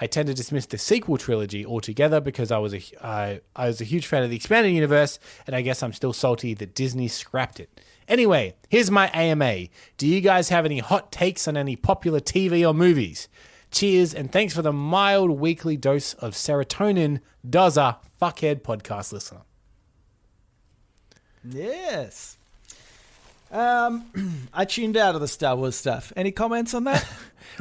I tend to dismiss the sequel trilogy altogether because I was a huge fan of the expanded universe, and I guess I'm still salty that Disney scrapped it. Anyway, here's my AMA. Do you guys have any hot takes on any popular TV or movies? Cheers, and thanks for the mild weekly dose of serotonin, Doza, fuckhead podcast listener. Yes. I tuned out of the Star Wars stuff. Any comments on that?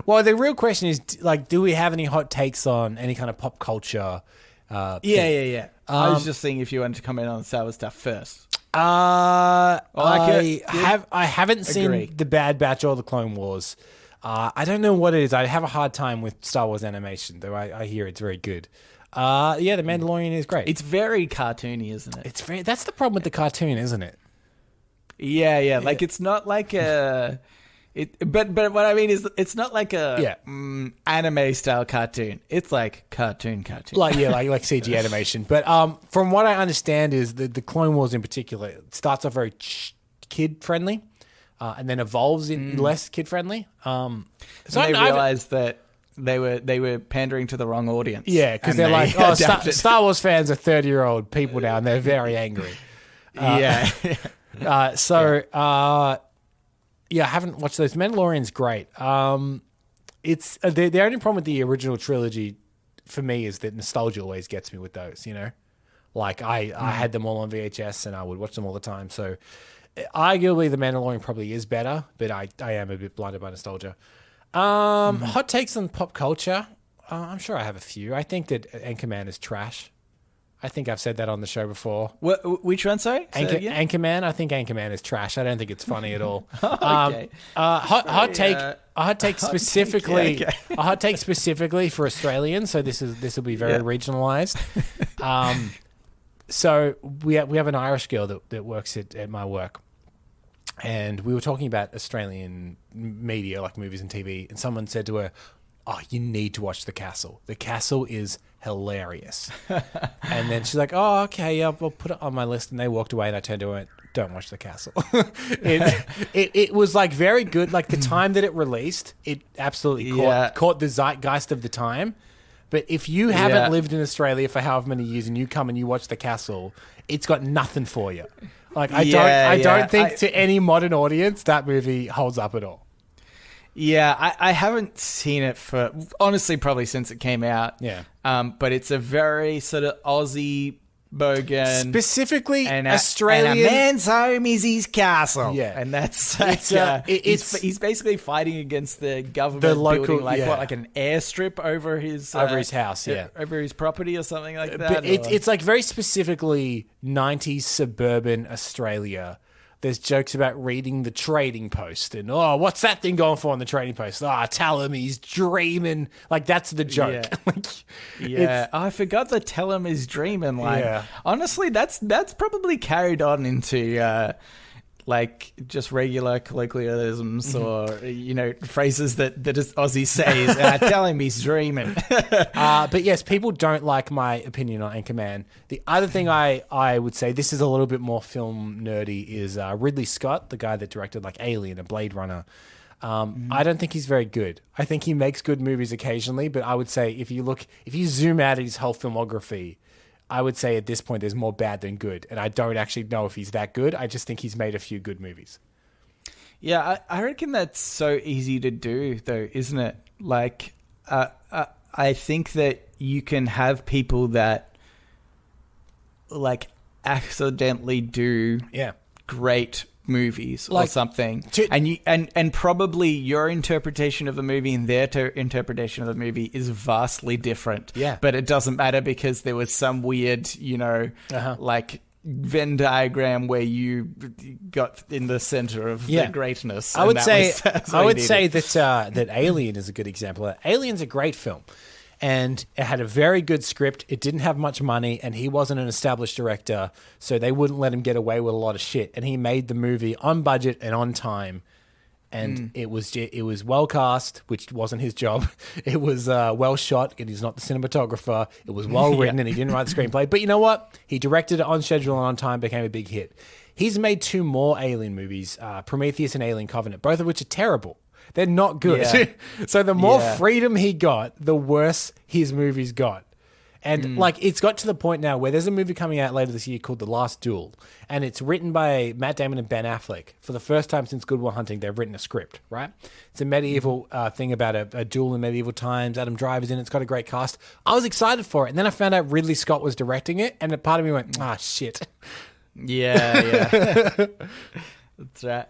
Well, the real question is, like, do we have any hot takes on any kind of pop culture? Yeah. I was just thinking if you wanted to comment on the Star Wars stuff first. I it. haven't seen Agree. The Bad Batch or the Clone Wars. I don't know what it is. I have a hard time with Star Wars animation, though I hear it's very good. Yeah, The Mandalorian is great. It's very cartoony, isn't it? That's the problem with the cartoon, isn't it? Yeah. Like it's not like a. But what I mean is, it's not like a anime style cartoon. It's like cartoon. Like CG animation. But from what I understand is the Clone Wars in particular starts off very kid friendly, and then evolves in less kid friendly. So they realized that they were pandering to the wrong audience. Yeah, because they're like, Star Wars fans are 30-year-old people now, and they're very angry. Yeah. Yeah, I haven't watched those. Mandalorian's great. It's the only problem with the original trilogy for me is that nostalgia always gets me with those, you know? Like, I had them all on VHS and I would watch them all the time. So arguably, The Mandalorian probably is better, but I am a bit blinded by nostalgia. Hot takes on pop culture. I'm sure I have a few. I think that Anchorman is trash. I think I've said that on the show before. Which one, sorry? Anchorman. I think Anchorman is trash. I don't think it's funny at all. Okay. A hot take specifically. A hot take specifically for Australians. So this will be very regionalised. So we have an Irish girl that works at my work, and we were talking about Australian media, like movies and TV, and someone said to her, "Oh, you need to watch The Castle. The Castle is hilarious." And then she's like, "Oh, okay, yeah, I'll put it on my list." And they walked away, and I turned to her and went, "Don't watch The Castle." it was like very good. Like the time that it released, it absolutely caught the zeitgeist of the time. But if you haven't lived in Australia for however many years and you come and you watch The Castle, it's got nothing for you. Like I don't think to any modern audience that movie holds up at all. Yeah, I haven't seen it for, honestly, probably since it came out. Yeah. But it's a very sort of Aussie bogan. Specifically Australian. And a man's home is his castle. Yeah. And that's like, he's basically fighting against the government building like an airstrip over his house, over his property or something like that. But it's like very specifically 90s suburban Australia. There's jokes about reading the Trading Post and, oh, what's that thing going for on the Trading Post? Tell him he's dreaming. Like, that's the joke. I forgot to tell him he's dreaming. Like, honestly, that's probably carried on into like just regular colloquialisms or phrases that Aussie says. Tell him he's dreaming. But yes, people don't like my opinion on Anchorman. The other thing I would say, this is a little bit more film nerdy, is Ridley Scott, the guy that directed like Alien and Blade Runner. I don't think he's very good. I think he makes good movies occasionally, but I would say if you zoom out at his whole filmography, I would say at this point there's more bad than good. And I don't actually know if he's that good. I just think he's made a few good movies. Yeah, I reckon that's so easy to do, though, isn't it? Like, I think that you can have people that, like, accidentally do great movies or something, and probably your interpretation of the movie and their interpretation of the movie is vastly different. Yeah, but it doesn't matter because there was some weird, like Venn diagram where you got in the center of the greatness. I would say that Alien is a good example. Alien's a great film. And it had a very good script. It didn't have much money, and he wasn't an established director, so they wouldn't let him get away with a lot of shit. And he made the movie on budget and on time, and it was well cast, which wasn't his job. It was well shot, and he's not the cinematographer. It was well written, and he didn't write the screenplay. But you know what? He directed it on schedule and on time, became a big hit. He's made 2 more Alien movies, Prometheus and Alien Covenant, both of which are terrible. They're not good. Yeah. So the more freedom he got, the worse his movies got. And like it's got to the point now where there's a movie coming out later this year called The Last Duel. And it's written by Matt Damon and Ben Affleck. For the first time since Good Will Hunting, they've written a script, right? It's a medieval thing about a duel in medieval times. Adam Driver's in it. It's got a great cast. I was excited for it. And then I found out Ridley Scott was directing it. And a part of me went, shit. Yeah. That's right.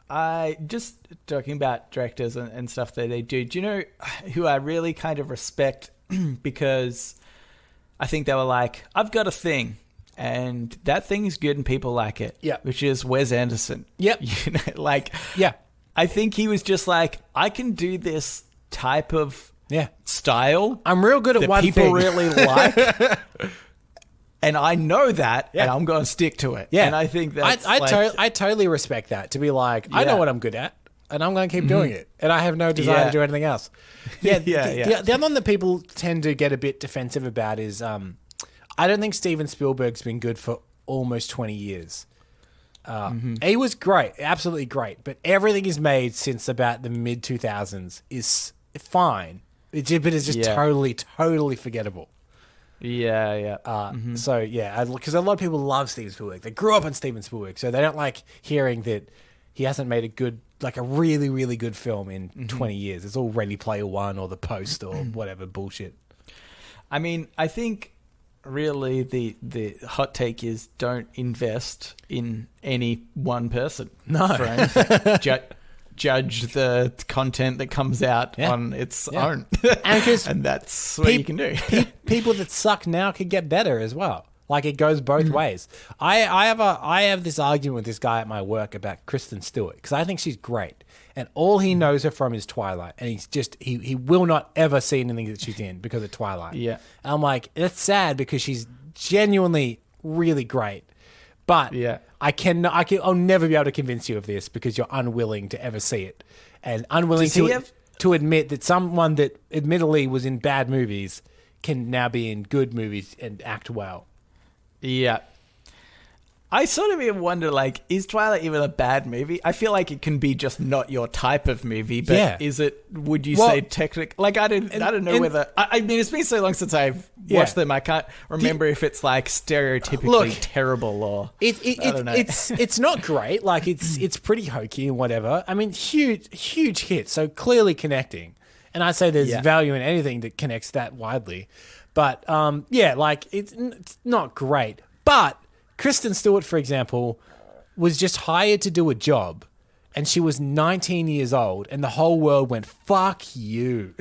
I just talking about directors and stuff that they do. Do you know who I really kind of respect because I think they were like, I've got a thing and that thing is good and people like it. Yeah. Which is Wes Anderson. Yep. I think he was just like, I can do this type of style. I'm real good at one thing. People really like. And I know that, and I'm going to stick to it. Yeah. And I think that's I totally respect that, to be like, I know what I'm good at, and I'm going to keep doing it. And I have no desire to do anything else. The other one that people tend to get a bit defensive about is I don't think Steven Spielberg's been good for almost 20 years. He was great, absolutely great, but everything he's made since about the mid-2000s is fine. But it's just totally forgettable. So because a lot of people love Steven Spielberg. They grew up on Steven Spielberg, so they don't like hearing that he hasn't made a really, really good film in 20 years. It's all Ready Player One or The Post or whatever bullshit. I mean, I think really the hot take is don't invest in any one person. No. For anything. Judge the content that comes out on its own. And that's what you can do. People that suck now can get better as well. Like, it goes both ways. I have this argument with this guy at my work about Kristen Stewart because I think she's great. And all he knows her from is Twilight. And he's just, he will not ever see anything that she's in because of Twilight. Yeah. And I'm like, that's sad because she's genuinely really great. But I'll never be able to convince you of this because you're unwilling to ever see it. And unwilling to admit that someone that admittedly was in bad movies can now be in good movies and act well. Yeah. I sort of even wonder, like, is Twilight even a bad movie? I feel like it can be just not your type of movie, but is it, would you say technically? Like, I don't know whether, I mean, it's been so long since I've watched them, I can't remember if it's, like, stereotypically terrible or, I don't know. It's not great. Like, it's pretty hokey and whatever. I mean, huge hit, so clearly connecting. And I'd say there's value in anything that connects that widely. But, like, it's not great. But Kristen Stewart, for example, was just hired to do a job, and she was 19 years old, and the whole world went, fuck you.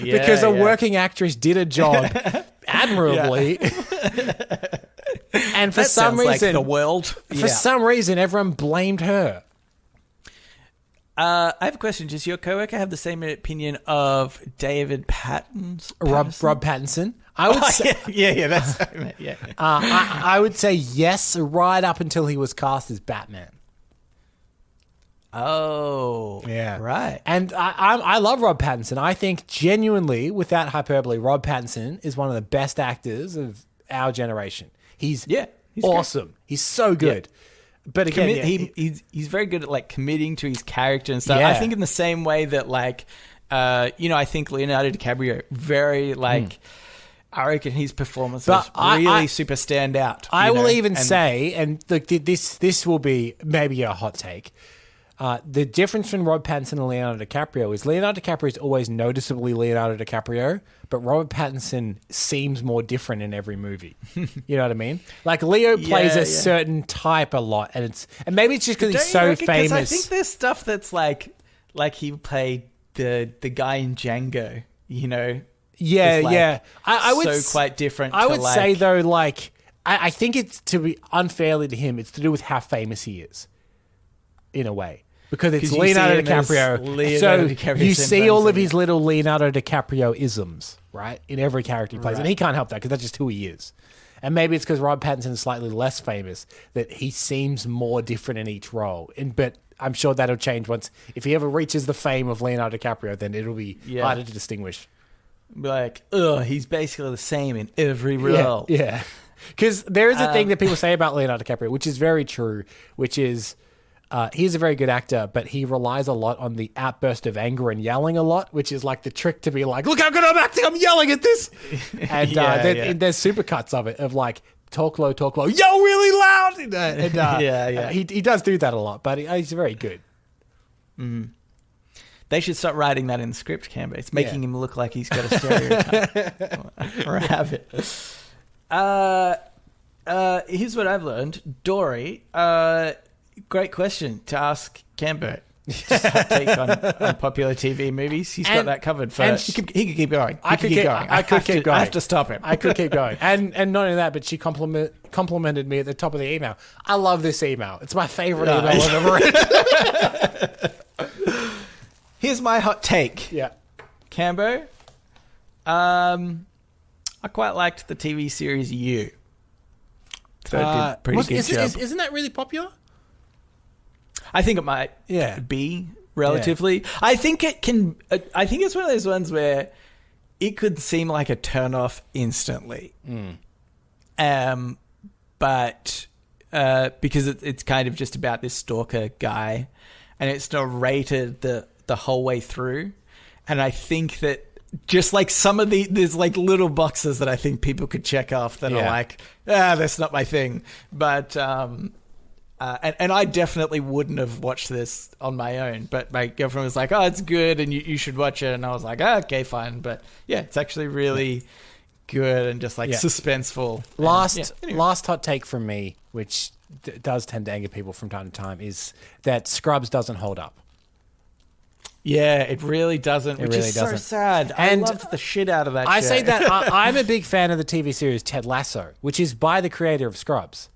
Because a working actress did a job admirably. And for some reason, like the world. For some reason, everyone blamed her. I have a question. Does your coworker have the same opinion of David Patton's Rob Pattinson? I would say, that's what I meant, yeah. I would say yes, right up until he was cast as Batman. Oh, yeah, right. And I love Rob Pattinson. I think genuinely, without hyperbole, Rob Pattinson is one of the best actors of our generation. He's awesome. Great. He's so good. Yeah. But again, he's very good at like committing to his character and stuff. I think in the same way that like, I think Leonardo DiCaprio very like. I reckon his performances really super stand out. I will even say, and look, this will be maybe a hot take. The difference between Rob Pattinson and Leonardo DiCaprio is Leonardo DiCaprio is always noticeably Leonardo DiCaprio, but Robert Pattinson seems more different in every movie. You know what I mean? Like Leo plays a certain type a lot, and maybe it's just because he's so famous. I think there's stuff that's like he played the guy in Django, you know. Yeah. I would quite different. I would say though, like I think it's to be unfairly to him. It's to do with how famous he is, in a way, because it's Leonardo DiCaprio. So you see all of his little Leonardo DiCaprio isms, right, in every character he plays, and he can't help that because that's just who he is. And maybe it's because Rob Pattinson is slightly less famous that he seems more different in each role. But I'm sure that'll change if he ever reaches the fame of Leonardo DiCaprio, then it'll be harder to distinguish. Like, he's basically the same in every role. Yeah. Because there is a thing that people say about Leonardo DiCaprio, which is very true, which is he's a very good actor, but he relies a lot on the outburst of anger and yelling a lot, which is like the trick to be like, look how good I'm acting, I'm yelling at this. And there's supercuts of it, of like, talk low, yell really loud. He does do that a lot, but he's very good. Mm. They should start writing that in the script, Camber. It's making him look like he's got a stereotype or a habit. Here's what I've learned. Dory, great question to ask Camber. Just hot take on popular TV movies. He's got that covered for... He could keep going. I could keep going. I have to stop him. I could keep going. And not only that, but she complimented me at the top of the email. I love this email. It's my favorite email I've ever read. Here's my hot take. Yeah. Cambo. I quite liked the TV series You. So it did pretty good job. Isn't that really popular? I think it might be relatively. Yeah. I think it can. I think it's one of those ones where it could seem like a turn-off instantly. But because it's kind of just about this stalker guy, and it's narrated the whole way through. And I think that just like some of there's like little boxes that I think people could check off that are like, that's not my thing. But, and I definitely wouldn't have watched this on my own, but my girlfriend was like, oh, it's good and you should watch it. And I was like, okay, fine. But yeah, it's actually really good and just like suspenseful. Last hot take from me, which does tend to anger people from time to time, is that Scrubs doesn't hold up. Yeah, it really doesn't, which is so sad. And I loved the shit out of that I show. say that I'm a big fan of the TV series Ted Lasso, which is by the creator of Scrubs.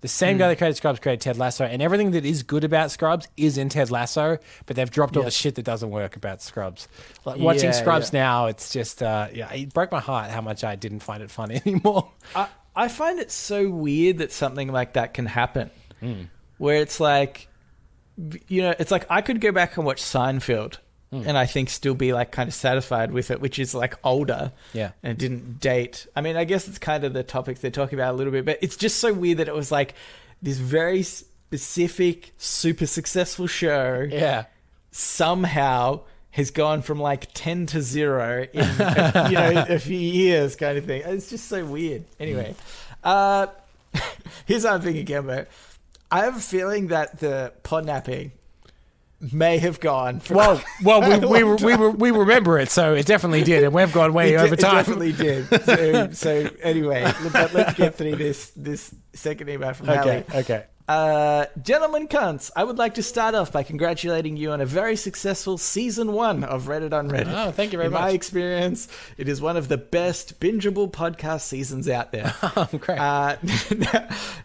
The same guy that created Scrubs created Ted Lasso, and everything that is good about Scrubs is in Ted Lasso, but they've dropped all the shit that doesn't work about Scrubs. Like, watching Scrubs now, it's just, it broke my heart how much I didn't find it funny anymore. I find it so weird that something like that can happen, where it's like, it's like I could go back and watch Seinfeld and I think still be like kind of satisfied with it, which is like older and it didn't date. I mean, I guess it's kind of the topics they're talking about a little bit, but it's just so weird that it was like this very specific, super successful show somehow has gone from like 10 to 0 in a few years kind of thing. It's just so weird. Anyway, here's what I'm thinking, Gembo. I have a feeling that the podnapping may have gone for we remember it, so it definitely did, and we've gone way over time. It definitely did. So anyway, let's get through this second email from Hallie. Okay. Gentlemen cunts, I would like to start off by congratulating you on a very successful season 1 of Reddit on Reddit. Oh, thank you very much. In my experience, it is one of the best bingeable podcast seasons out there. Oh, great.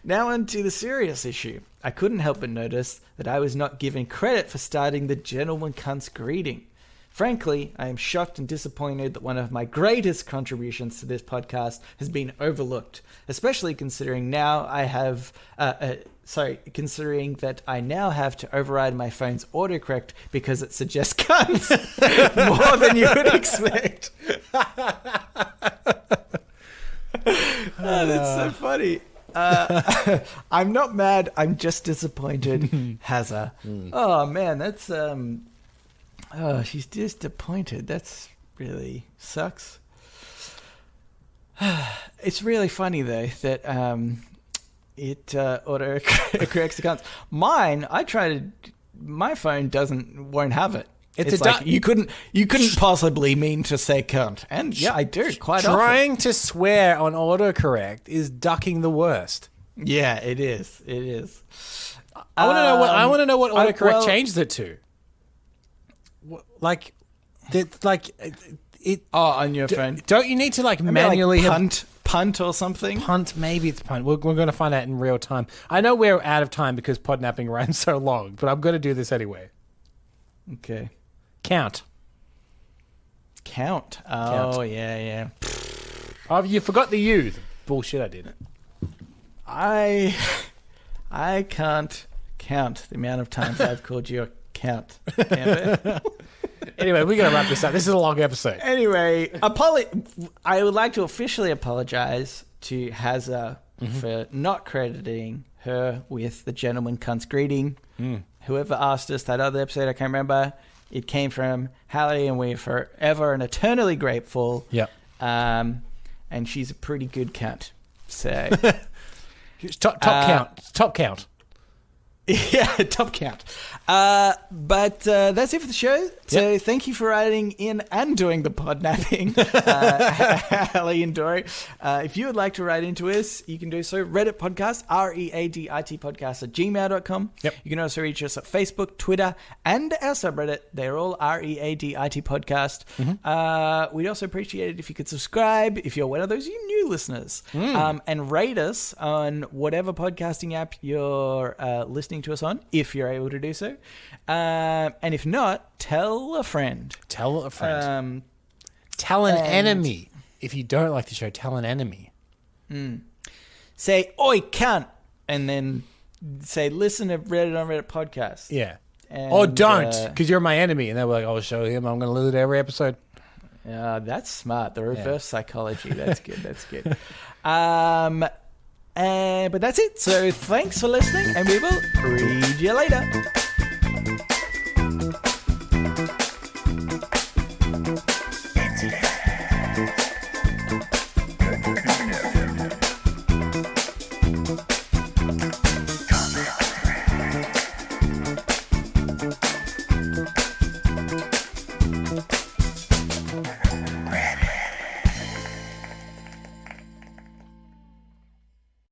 Now on to the serious issue. I couldn't help but notice that I was not given credit for starting the Gentleman Cunts greeting. Frankly, I am shocked and disappointed that one of my greatest contributions to this podcast has been overlooked, especially considering now I have, considering that I now have to override my phone's autocorrect because it suggests cunts more than you would expect. That's so funny. I'm not mad. I'm just disappointed. Hazza. Oh man, that's she's disappointed. That's really sucks. It's really funny though that it auto corrects the cunts. Mine, my phone won't have it. It's like you couldn't possibly mean to say cunt, and I do quite often. Trying to swear on autocorrect is ducking the worst. Yeah, it is. It is. I want to know what autocorrect changed it to. On your phone. Don't you need to manually punt or something? Punt, maybe it's punt. We're going to find out in real time. I know we're out of time because podnapping ran so long, but I'm going to do this anyway. Okay. Count. Oh, yeah. Oh, you forgot the U. Bullshit, I did. I can't count the amount of times I've called you a count. Anyway, we're going to wrap this up. This is a long episode. Anyway, I would like to officially apologize to Hazza for not crediting her with the Gentleman Cunts greeting. Whoever asked us that other episode, I can't remember. It came from Hallie, and we're forever and eternally grateful. Yep. And she's a pretty good cunt. So top count. Yeah, top count. But that's it for the show. So thank you for writing in and doing the podnapping, Hallie and Dory. If you would like to write into us, you can do so. Reddit podcast, READIT podcast @gmail.com. Yep. You can also reach us at Facebook, Twitter, and our subreddit. They're all READIT podcast. We'd also appreciate it if you could subscribe if you're one of those new listeners, and rate us on whatever podcasting app you're listening to us on, if you're able to do so. And if not, tell a friend. Tell an enemy. If you don't like the show, tell an enemy. Say, oi, cunt, and then say, listen to Reddit on Reddit podcast. Yeah. And, or don't, because you're my enemy. And they're like, I'll show him. I'm going to lose it every episode. That's smart. The reverse psychology. That's good. That's good. But that's it. So thanks for listening, and we will read you later.